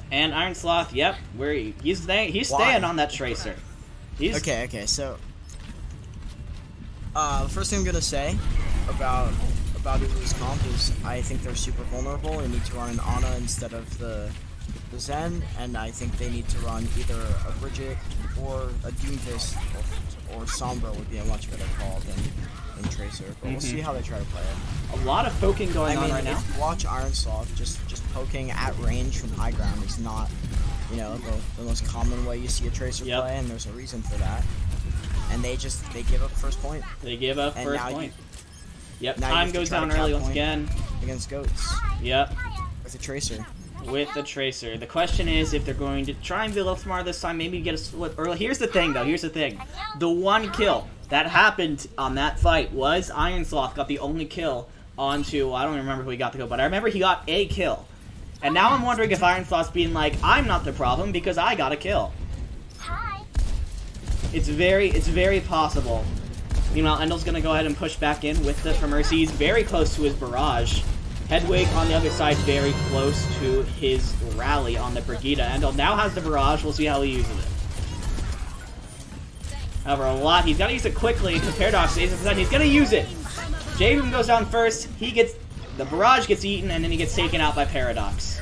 And Iron Sloth, yep, he's staying on that Tracer. Okay, so the first thing I'm gonna say about UwU's comp is I think they're super vulnerable. They need to run an Ana instead of the Zen, and I think they need to run either a Bridget or a Doomfist or Sombra would be a much better call than Tracer. But we'll see how they try to play it. A lot of poking going on right now. If you watch Iron Sloth, just poking at range from high ground is not, you know, the most common way you see a Tracer play, and there's a reason for that. And they give up first point. They give up first point. Yep, now time goes down early once again. Against Goats. Yep. With a Tracer. With the Tracer. The question is if they're going to try and be a little smarter this time, maybe get a split early. Here's the thing, though. Here's the thing. The one kill that happened on that fight was Iron Sloth got the only kill onto, I don't remember who he got the kill, but I remember he got a kill. And now I'm wondering if Iron Sloth's being like, I'm not the problem because I got a kill. It's very possible. Meanwhile, Endil's going to go ahead and push back in with the Mercy. He's very close to his barrage. Hedwig on the other side very close to his rally on the Brigitte. Endil now has the barrage. We'll see how he uses it. However, he's got to use it quickly because Paradox saves it. He's going to use it. Javen goes down first. The barrage gets eaten, and then he gets taken out by Paradox.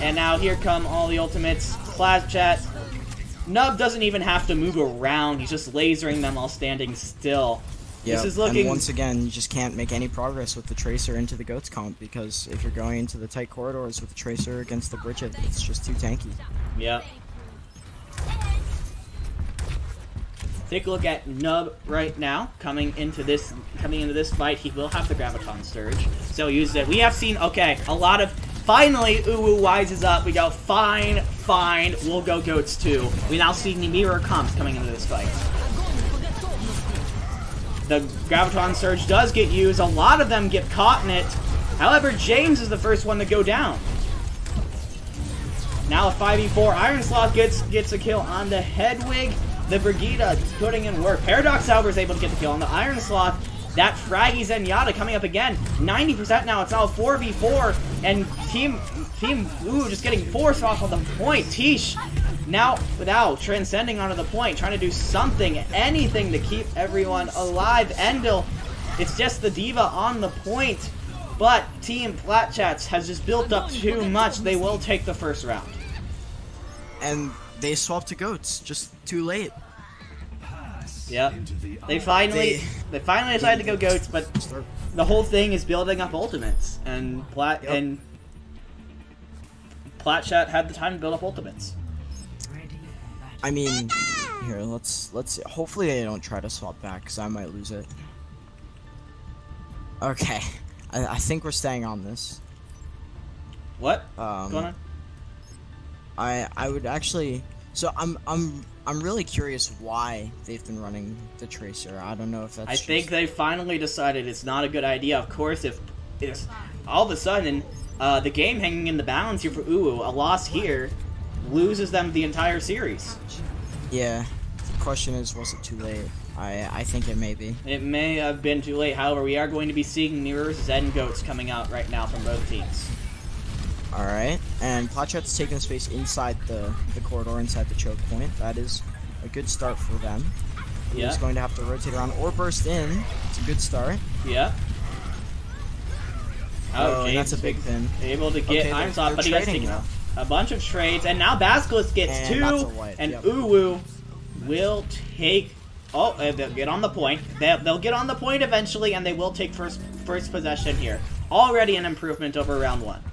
And now here come all the ultimates. Plat Chat. Nub doesn't even have to move around. He's just lasering them while standing still. Yeah, this is looking... and once again, you just can't make any progress with the Tracer into the Goats comp, because if you're going into the tight corridors with the Tracer against the Bridget, it's just too tanky. Yeah. Take a look at Nub right now, coming into this fight. He will have the Graviton Surge, so he uses it. We have seen, okay, a lot of... Finally, UwU wises up. We go, fine, we'll go Goats too. We now see mirror comps coming into this fight. The Graviton Surge does get used. A lot of them get caught in it. However, James is the first one to go down. Now a 5v4. Iron Sloth gets a kill on the Hedwig. The Brigitte putting in work. Paradox, however, is able to get the kill on the Iron Sloth. That fraggy Zenyatta coming up again. 90% now. It's now a 4v4. And Team UwU just getting forced off of the point. Tish now transcending onto the point, trying to do something, anything to keep everyone alive. Endil, it's just the Diva on the point. But Team Plat Chats has just built up too much. They will take the first round. And they swapped to Goats, just too late. Yep. They finally decided to go Goats, but the whole thing is building up ultimates, and Plat Chat had the time to build up ultimates. I mean, here, let's see. Hopefully they don't try to swap back, because I might lose it. Okay, I think we're staying on this. What? What's going on? I would actually. So I'm really curious why they've been running the Tracer. I don't know if that's. I think they finally decided it's not a good idea. Of course, if all of a sudden the game hanging in the balance here for UwU, a loss here loses them the entire series. Yeah. The question is, was it too late? I think it may be. It may have been too late. However, we are going to be seeing mirror Zen Goats coming out right now from both teams. Alright, and Plat Chat's taking the space inside the corridor, inside the choke point. That is a good start for them. Yeah. He's going to have to rotate around or burst in. It's a good start. Yeah. Oh, and James that's a big pin. able to get Okay, Irons they're off, but he has trading taken now. a bunch of trades, and now Basilisk gets And 2, that's a wipe, and yep. UwU will take... Oh, they'll get on the point. They'll get on the point eventually, and they will take first possession here. Already an improvement over round 1.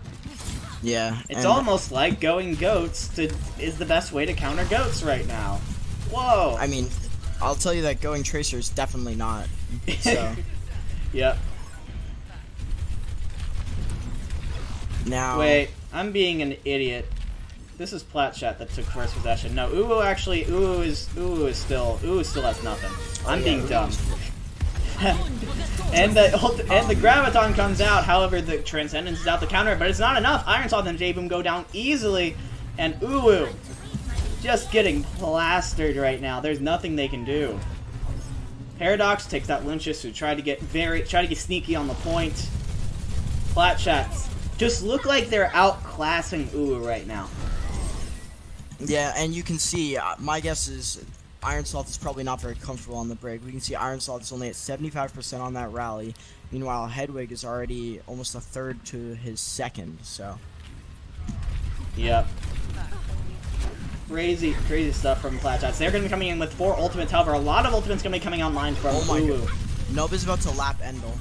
Yeah. It's almost like going goats is the best way to counter goats right now. Whoa! I mean, I'll tell you that going Tracer is definitely not. So Yep. now. Wait, I'm being an idiot. This is Plat Chat that took first possession. No, UwU still has nothing. I'm being dumb. and the Graviton comes out. However, the Transcendence is out to counter it, but it's not enough. Ironsaw and J-Boom go down easily, and UwU just getting plastered right now. There's nothing they can do. Paradox takes out Lynchus, who tried to get sneaky on the point. Plat Chats just look like they're outclassing UwU right now. Yeah, and you can see, my guess is Ironsloth is probably not very comfortable on the break. We can see Ironsloth is only at 75% on that rally. Meanwhile, Hedwig is already almost a third to his second, so. Yep. Crazy stuff from Plat Chats. They're going to be coming in with 4 ultimates. However, a lot of ultimates going to be coming online from UwU. Nub is about to lap Endel.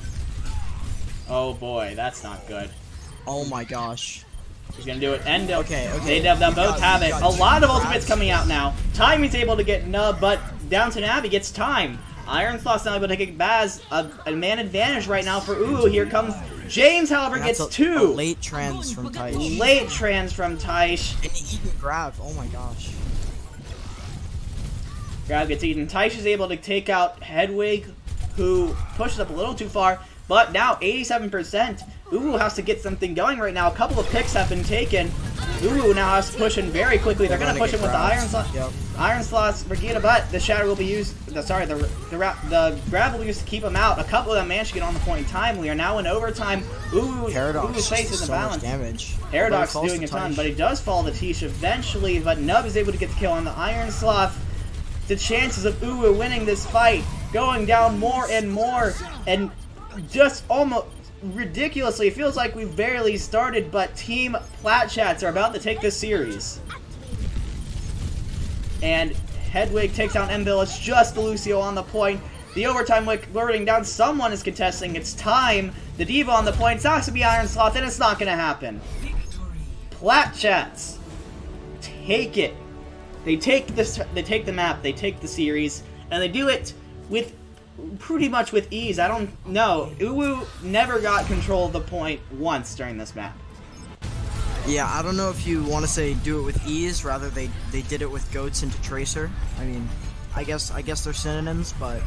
Oh boy, that's not good. Oh my gosh. He's gonna do it. End Okay. They both have it. A lot of ultimates coming out now. Timing's able to get Nub, but down to Navi gets time. Ironslaw's now able to get Baz. A man advantage right now for UwU. Here comes James, however, gets 2. A late trans from Taish. Late trans from Taish. And even Grav. Oh my gosh. Grav gets eaten. Taish is able to take out Hedwig, who pushes up a little too far. But now 87%. UwU has to get something going right now. A couple of picks have been taken. UwU now has to push in very quickly. They're going to push in with the Ironslaw's Brigida, but the Shatter will be used. The Grab will be used to keep them out. A couple of them managed to get on the point in time. We are now in overtime. UwU's facing the balance. Damage. Paradox is doing a ton, but he does fall to Tish eventually. But Nub is able to get the kill on the Ironsloth. The chances of UwU winning this fight going down more and more, and just almost ridiculously, it feels like we've barely started, but Team Plat Chats are about to take this series. And Hedwig takes out Embil. It's just the Lucio on the point. The overtime wick lurting down. Someone is contesting. It's time. The Diva on the point. It's not going to be Ironsloth, and it's not going to happen. Plat Chats take it. They take this. They take the map. They take the series, and they do it with pretty much with ease. I don't know. UwU never got control of the point once during this map. Yeah, I don't know if you want to say do it with ease, rather they did it with goats into Tracer. I mean, I guess they're synonyms, but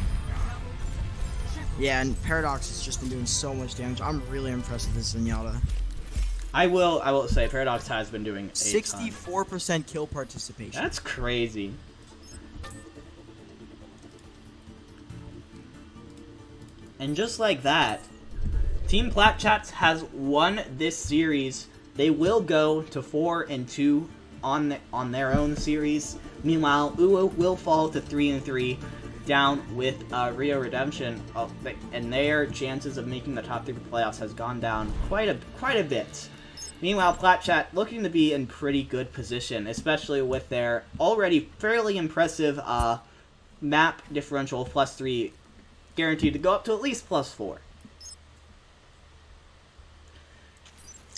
yeah, and Paradox has just been doing so much damage. I'm really impressed with this Zenyatta. I will say Paradox has been doing a 64% kill participation. That's crazy. And just like that, Team Plat Chats has won this series. They will go to 4-2 on their own series. Meanwhile, UwU will fall to 3-3, down with Rio Redemption, and their chances of making the top 3 playoffs has gone down quite a bit. Meanwhile, Plat Chat looking to be in pretty good position, especially with their already fairly impressive map differential of +3. Guaranteed to go up to at least +4.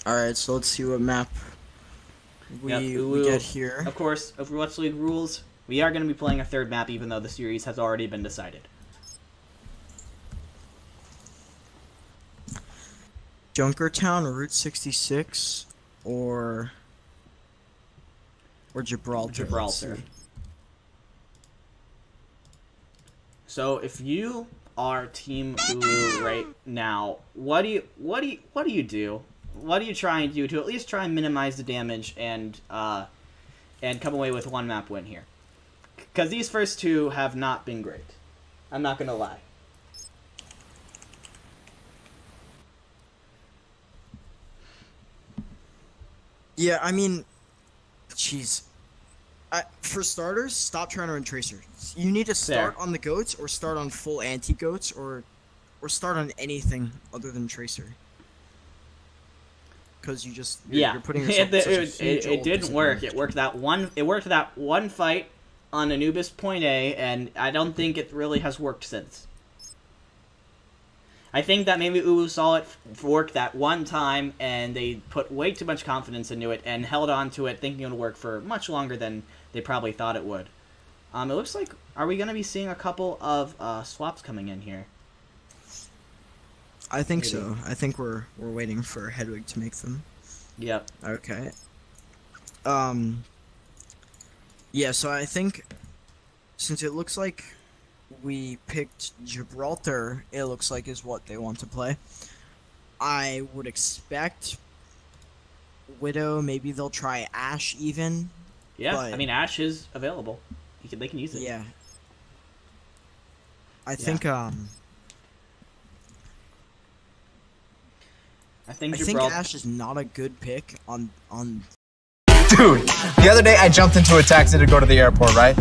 Alright, so let's see what map we get here. Of course, Overwatch League rules, we are going to be playing a 3rd map, even though the series has already been decided. Junkertown, Route 66, or Gibraltar. Gibraltar. So if you are Team UwU right now, what do you do? What do you try and do to at least try and minimize the damage and come away with 1 map win here? Because these first 2 have not been great. I'm not gonna lie. Yeah, I mean, jeez. For starters, stop trying to run Tracer. You need to start on the goats, or start on full anti-goats, or start on anything other than Tracer. because you just Yeah, you're putting yourself in such a huge it old didn't work. disadvantage. It worked that one. It worked that one fight on Anubis Point A, and I don't think it really has worked since. I think that maybe UwU saw it work that one time, and they put way too much confidence into it and held on to it, thinking it would work for much longer than they probably thought it would. It looks like, are we going to be seeing a couple of swaps coming in here? I think Maybe. so. I think we're waiting for Hedwig to make them. Yep. Okay. Yeah, so I think since it looks like we picked Gibraltar, it looks like is what they want to play. I would expect Widow, maybe they'll try Ashe even. Yeah, But- I mean, Ashe is available. They can use it. Yeah. I think I think I think Gibraltar. Ashe is not a good pick on Dude, the other day I jumped into a taxi to go to the airport, right?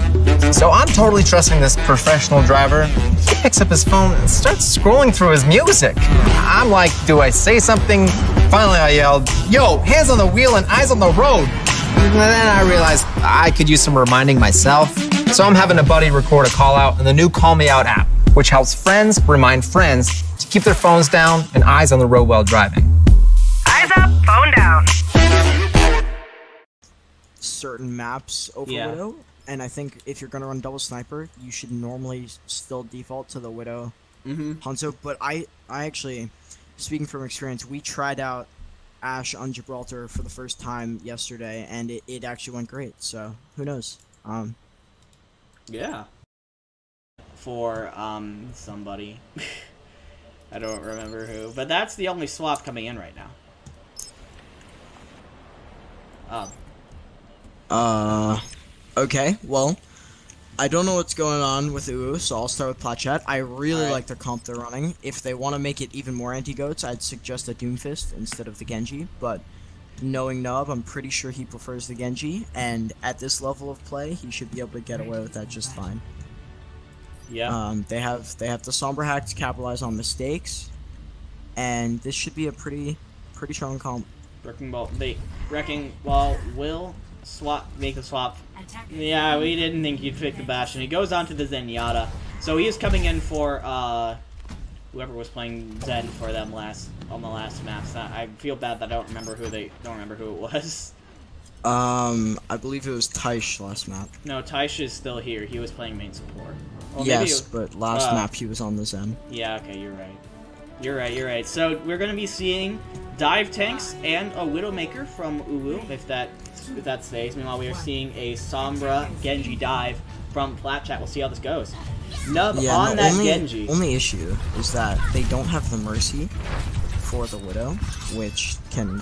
So I'm totally trusting this professional driver. He picks up his phone and starts scrolling through his music. I'm like, do I say something? Finally I yelled, yo, hands on the wheel and eyes on the road. And then I realized I could use some reminding myself. So I'm having a buddy record a call out in the new Call Me Out app, which helps friends remind friends to keep their phones down and eyes on the road while driving. Eyes up, phone down. certain maps over Yeah. Widow, and I think if you're gonna run double sniper, you should normally still default to the Widow Hanzo. But I actually, speaking from experience, we tried out Ashe on Gibraltar for the first time yesterday, and it actually went great. So who knows? Yeah. For somebody. I don't remember who, but that's the only swap coming in right now. Okay, well, I don't know what's going on with UwU, so I'll start with Plat Chat. I really Alright. like the comp they're running. If they want to make it even more anti-goats, I'd suggest a Doomfist instead of the Genji, but knowing Nub, I'm pretty sure he prefers the Genji, and at this level of play, he should be able to get away with that just fine. Yeah. They have the Sombra hack to capitalize on mistakes, and this should be a pretty strong comp. Wrecking Ball will make the swap. Yeah, we didn't think he'd pick the Bastion. He goes on to the Zenyatta. So he is coming in for whoever was playing Zen for them on the last maps. I feel bad that I don't remember who it was. I believe it was Taish last map. No, Taish is still here. He was playing main support. Well, maybe Yes, but last map he was on the Zen. Yeah, okay, you're right. You're right. So we're gonna be seeing dive tanks and a Widowmaker from UwU, if that stays. Meanwhile, we are seeing a Sombra Genji dive from Plat Chat. We'll see how this goes. Nub on that Genji. Only issue is that they don't have the Mercy for the Widow, which can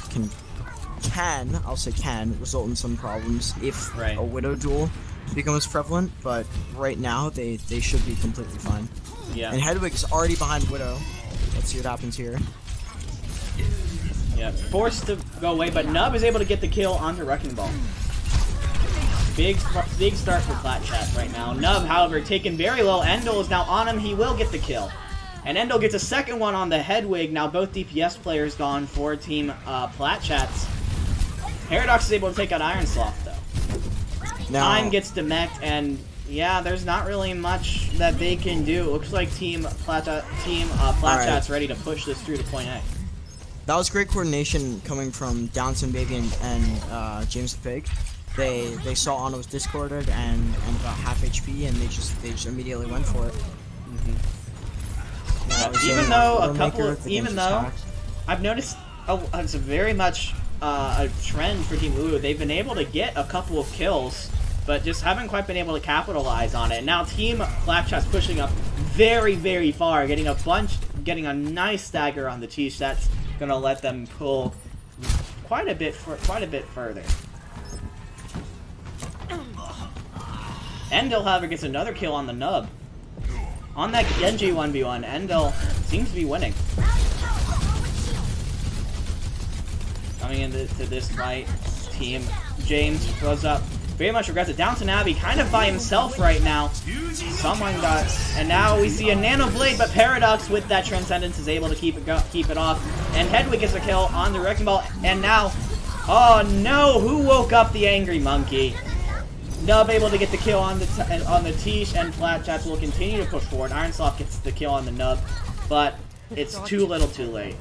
result in some problems if a Widow duel becomes prevalent, but right now they should be completely fine. Yeah. And Hedwig's already behind Widow. Let's see what happens here. Yeah, forced to go away, but Nub is able to get the kill onto Wrecking Ball. Big start for Plat Chat right now. Nub, however, taken very low. Endel is now on him. He will get the kill. And Endel gets a second one on the Hedwig. Now both DPS players gone for Team Plat Chats. Paradox is able to take out Iron Sloth, though. Now, Time gets demeched, and yeah, there's not really much that they can do. It looks like Team Plat Chat's ready to push this through to point A. that was great coordination coming from Downton Baby and James the Pig. They saw Anna was discorded and got half HP, and they just immediately went for it. Even though I've noticed it's very much a trend for Team UwU. They've been able to get a couple of kills, but just haven't quite been able to capitalize on it. Now Team Plat Chat's pushing up very, very far, getting a nice stagger on the Tish. That's gonna let them pull quite a bit further. Endel, however, gets another kill on the Nub. On that Genji 1v1, Endel seems to be winning. Coming into this fight, Team James throws up very much regrets it. Down to Navi, kind of by himself right now. Someone got, and now we see a Nano Blade, but Paradox with that Transcendence is able to keep it off. And Hedwig gets a kill on the Wrecking Ball, and now, oh no, who woke up the Angry Monkey? Nub able to get the kill on the Tish, and Plat Chats will continue to push forward. Ironsoft gets the kill on the Nub, but it's too little too late.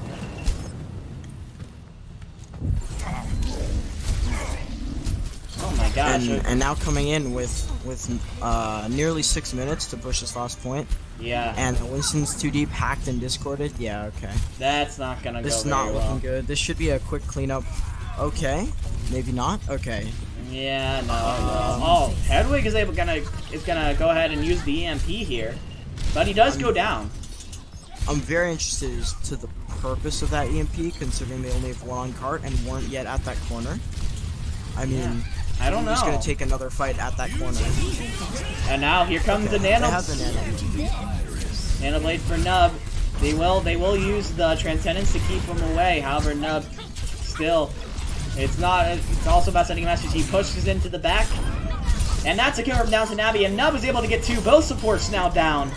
Oh my gosh. And now coming in with nearly 6 minutes to push this last point. Yeah. And Winston's too deep, hacked and discorded. Yeah, okay. That's not gonna go This is very not well. looking good. This should be a quick cleanup. Okay. Maybe not. Okay. Yeah, no. Oh, Hedwig is gonna go ahead and use the EMP here, but he does go down. I'm very interested as to the purpose of that EMP, considering they only have one on cart and weren't yet at that corner. I mean, I don't know. He's gonna take another fight at that corner. And now here comes the Nano. They have the Nano. Nano Blade for Nub. They will use the Transcendence to keep him away. However, Nub still. It's also about sending a message. He pushes into the back. And that's a kill from down to Navi. And Nub is able to get two. Both supports now down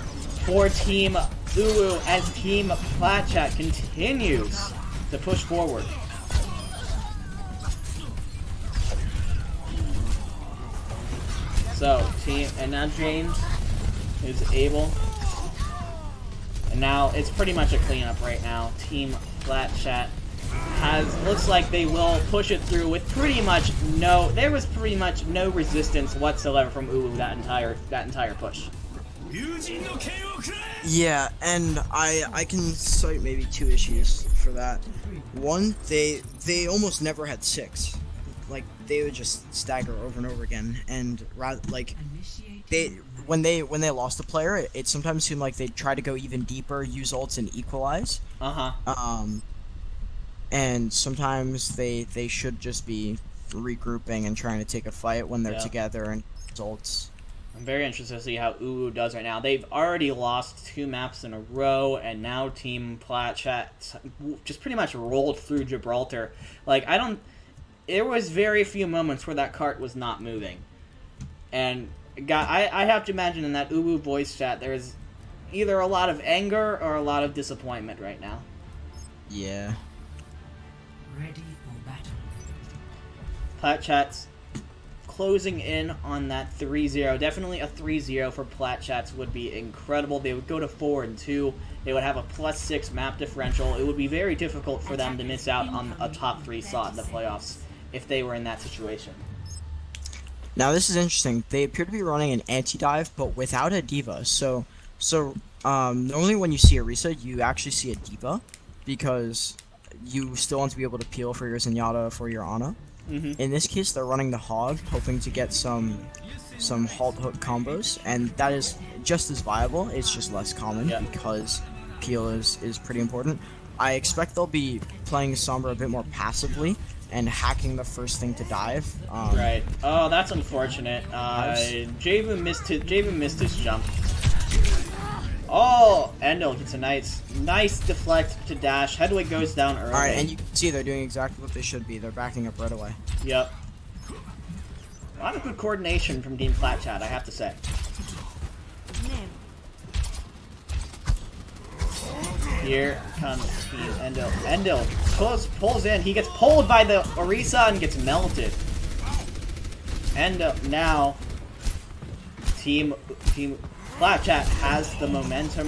for Team UwU as Team Plat Chat continues to push forward. So, and now James is able. And now it's pretty much a cleanup right now. Team Plat Chat looks like they will push it through with pretty much no resistance whatsoever from UwU that entire push. Yeah, and I can cite maybe two issues for that. One, they almost never had 6. Like, they would just stagger over and over again, and when they lost a player, it sometimes seemed like they'd try to go even deeper, use ults and equalize. And sometimes they should just be regrouping and trying to take a fight when they're together and ults. I'm very interested to see how UwU does right now. They've already lost 2 maps in a row, and now Team Plat Chat just pretty much rolled through Gibraltar. Like, there was very few moments where that cart was not moving. And I have to imagine in that UwU voice chat there's either a lot of anger or a lot of disappointment right now. Yeah. Ready for battle. Plat Chats closing in on that 3-0. Definitely a 3-0 for Plat Chats would be incredible. They would go to 4-2. They would have a +6 map differential. It would be very difficult for them to miss out on a top 3 slot in the playoffs if they were in that situation. Now this is interesting. They appear to be running an anti-dive, but without a diva. So normally when you see a Orisa, you actually see a diva, because you still want to be able to peel for your Zenyatta, for your Ana. In this case, they're running the Hog, hoping to get some halt hook combos, and that is just as viable. It's just less common because peel is pretty important. I expect they'll be playing Sombra a bit more passively and hacking the first thing to dive. Right. Oh, that's unfortunate. Javen missed his jump. Oh, Endel gets a nice deflect to dash. Hedwig goes down early. Alright, and you can see they're doing exactly what they should be. They're backing up right away. Yep. A lot of good coordination from Team Plat Chat, I have to say. Here comes Team Endel. Endel pulls in. He gets pulled by the Orisa and gets melted. Endel now. Team Plat Chat has the momentum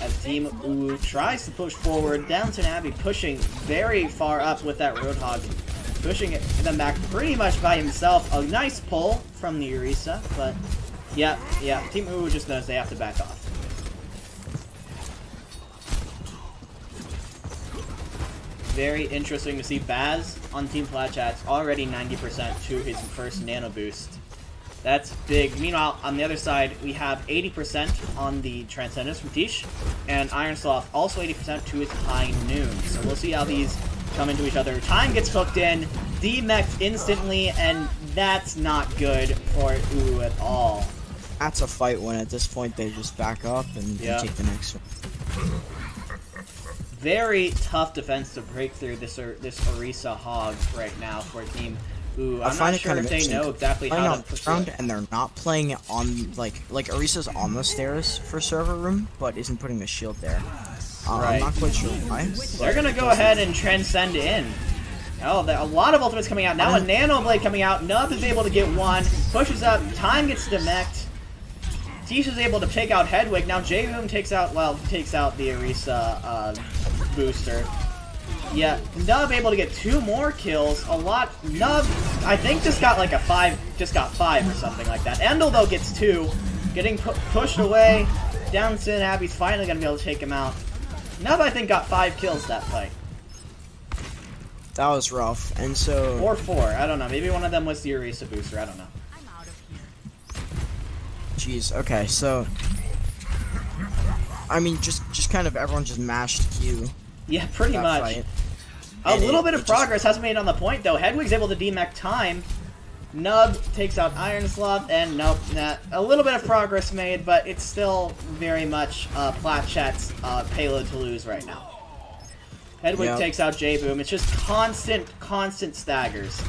as Team UwU tries to push forward. Down to Navi, pushing very far up with that Roadhog, pushing them back pretty much by himself. A nice pull from the Orisa, but yeah, Team UwU just knows they have to back off. Very interesting to see Baz on Team Plat Chat's already 90% to his first nano boost. That's big. Meanwhile, on the other side, we have 80% on the Transcendence from Tish, and Ironsoft also 80% to his High Noon. So we'll see how these come into each other. Time gets hooked in, demeched instantly, and that's not good for UwU at all. That's a fight when at this point they just back up and take the next one. Very tough defense to break through this Orisa Hog right now for Team Ooh, I I'm find not it sure kind if of they interesting. know exactly Playing how on to push ground, it. and they're not playing it on like Arisa's on the stairs for server room, but isn't putting a shield there. Right. I'm not quite sure why. They're gonna go ahead and transcend in. Oh, a lot of ultimates coming out. Now a Nano Blade coming out. Nub is able to get one. Pushes up. Time gets demeched. Tisha's able to take out Hedwig. Now J-Boom takes out the Arisa booster. Yeah, Nub able to get 2 more kills. A lot. Nub, I think, just got like a 5 or something like that. Endel, though, gets 2. Getting pushed away. Down Sin Abby's finally going to be able to take him out. Nub, I think, got 5 kills that fight. That was rough, and so... Or 4, I don't know. Maybe one of them was the Arisa booster, I don't know. Jeez, okay, so... I mean, just kind of everyone just mashed Q. Yeah, pretty much. Fight. A little bit of progress has been made on the point, though. Hedwig's able to demech Time. Nub takes out Iron Sloth, and nope, a little bit of progress made, but it's still very much Plat Chats payload to lose right now. Hedwig takes out J-Boom. It's just constant staggers.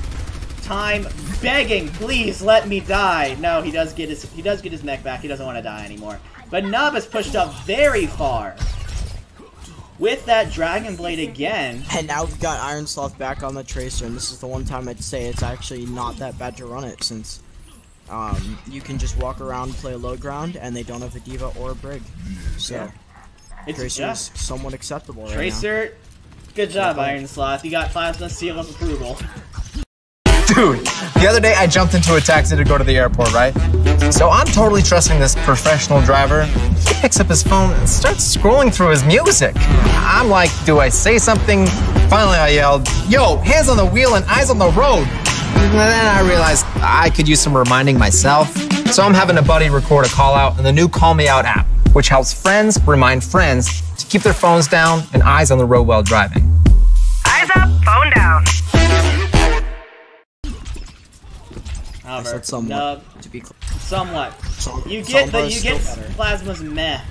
Time begging, please let me die. No, he does get his mech back. He doesn't want to die anymore. But Nub is pushed up very far. With that Dragon Blade again. And now we've got Iron Sloth back on the Tracer, and this is the one time I'd say it's actually not that bad to run it, since you can just walk around, play low ground, and they don't have a Diva or a Brig. So, Tracer is somewhat acceptable right now. Tracer, good job, Iron Sloth. You got Plasma seal of approval. Dude, the other day I jumped into a taxi to go to the airport, right? So I'm totally trusting this professional driver. He picks up his phone and starts scrolling through his music. I'm like, do I say something? Finally I yelled, yo, hands on the wheel and eyes on the road. And then I realized I could use some reminding myself. So I'm having a buddy record a call out in the new Call Me Out app, which helps friends remind friends to keep their phones down and eyes on the road while driving. Eyes up, phone down. However, somewhat, Nub, to be somewhat. You get better. Plasma's meh.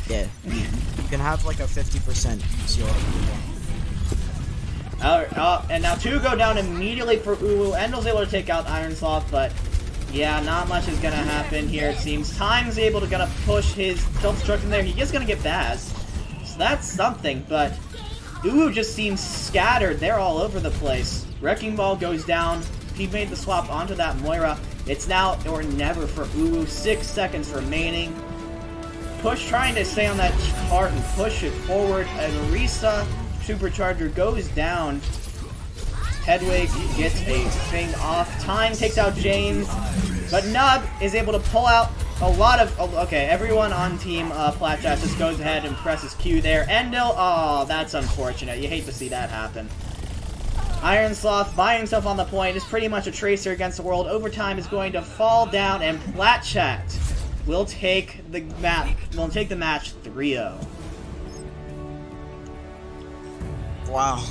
Yeah, you can have like a 50% seal. And now 2 go down immediately for UwU. Endel's able to take out Iron Sloth, but yeah, not much is gonna happen here. It seems Time's able to gonna push his self-destruction there. He is gonna get Baz, so that's something. But UwU just seems scattered. They're all over the place. Wrecking Ball goes down. He made the swap onto that Moira. It's now or never for UwU. 6 seconds remaining. Push, trying to stay on that cart and push it forward. And Arisa Supercharger goes down. Hedwig gets a thing off. Time takes out James. But Nub is able to pull out a lot of... Okay, everyone on Team Plat Chats just goes ahead and presses Q there. Endel, oh, that's unfortunate. You hate to see that happen. Iron Sloth buying himself on the point is pretty much a Tracer against the world. Overtime is going to fall down, and Plat Chat will take the match 3-0. Wow.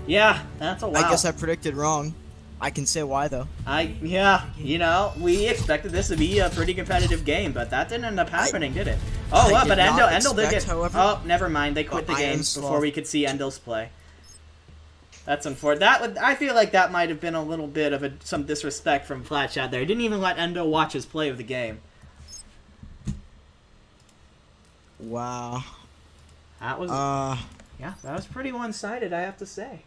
Yeah, that's a wow. I guess I predicted wrong. I can say why though. Yeah, you know, we expected this to be a pretty competitive game, but that didn't end up happening, did it? Oh, well, but Endel did get... However, oh, never mind. They quit the game before we could see Endel's play. That's unfortunate. I feel like that might have been a little bit of some disrespect from Plat Chat there. He didn't even let Endo watch his play of the game. Wow. That was... yeah, that was pretty one-sided, I have to say.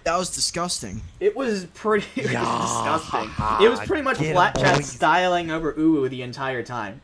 That was disgusting. It was pretty disgusting. It was pretty much Plat Chat styling over UwU the entire time.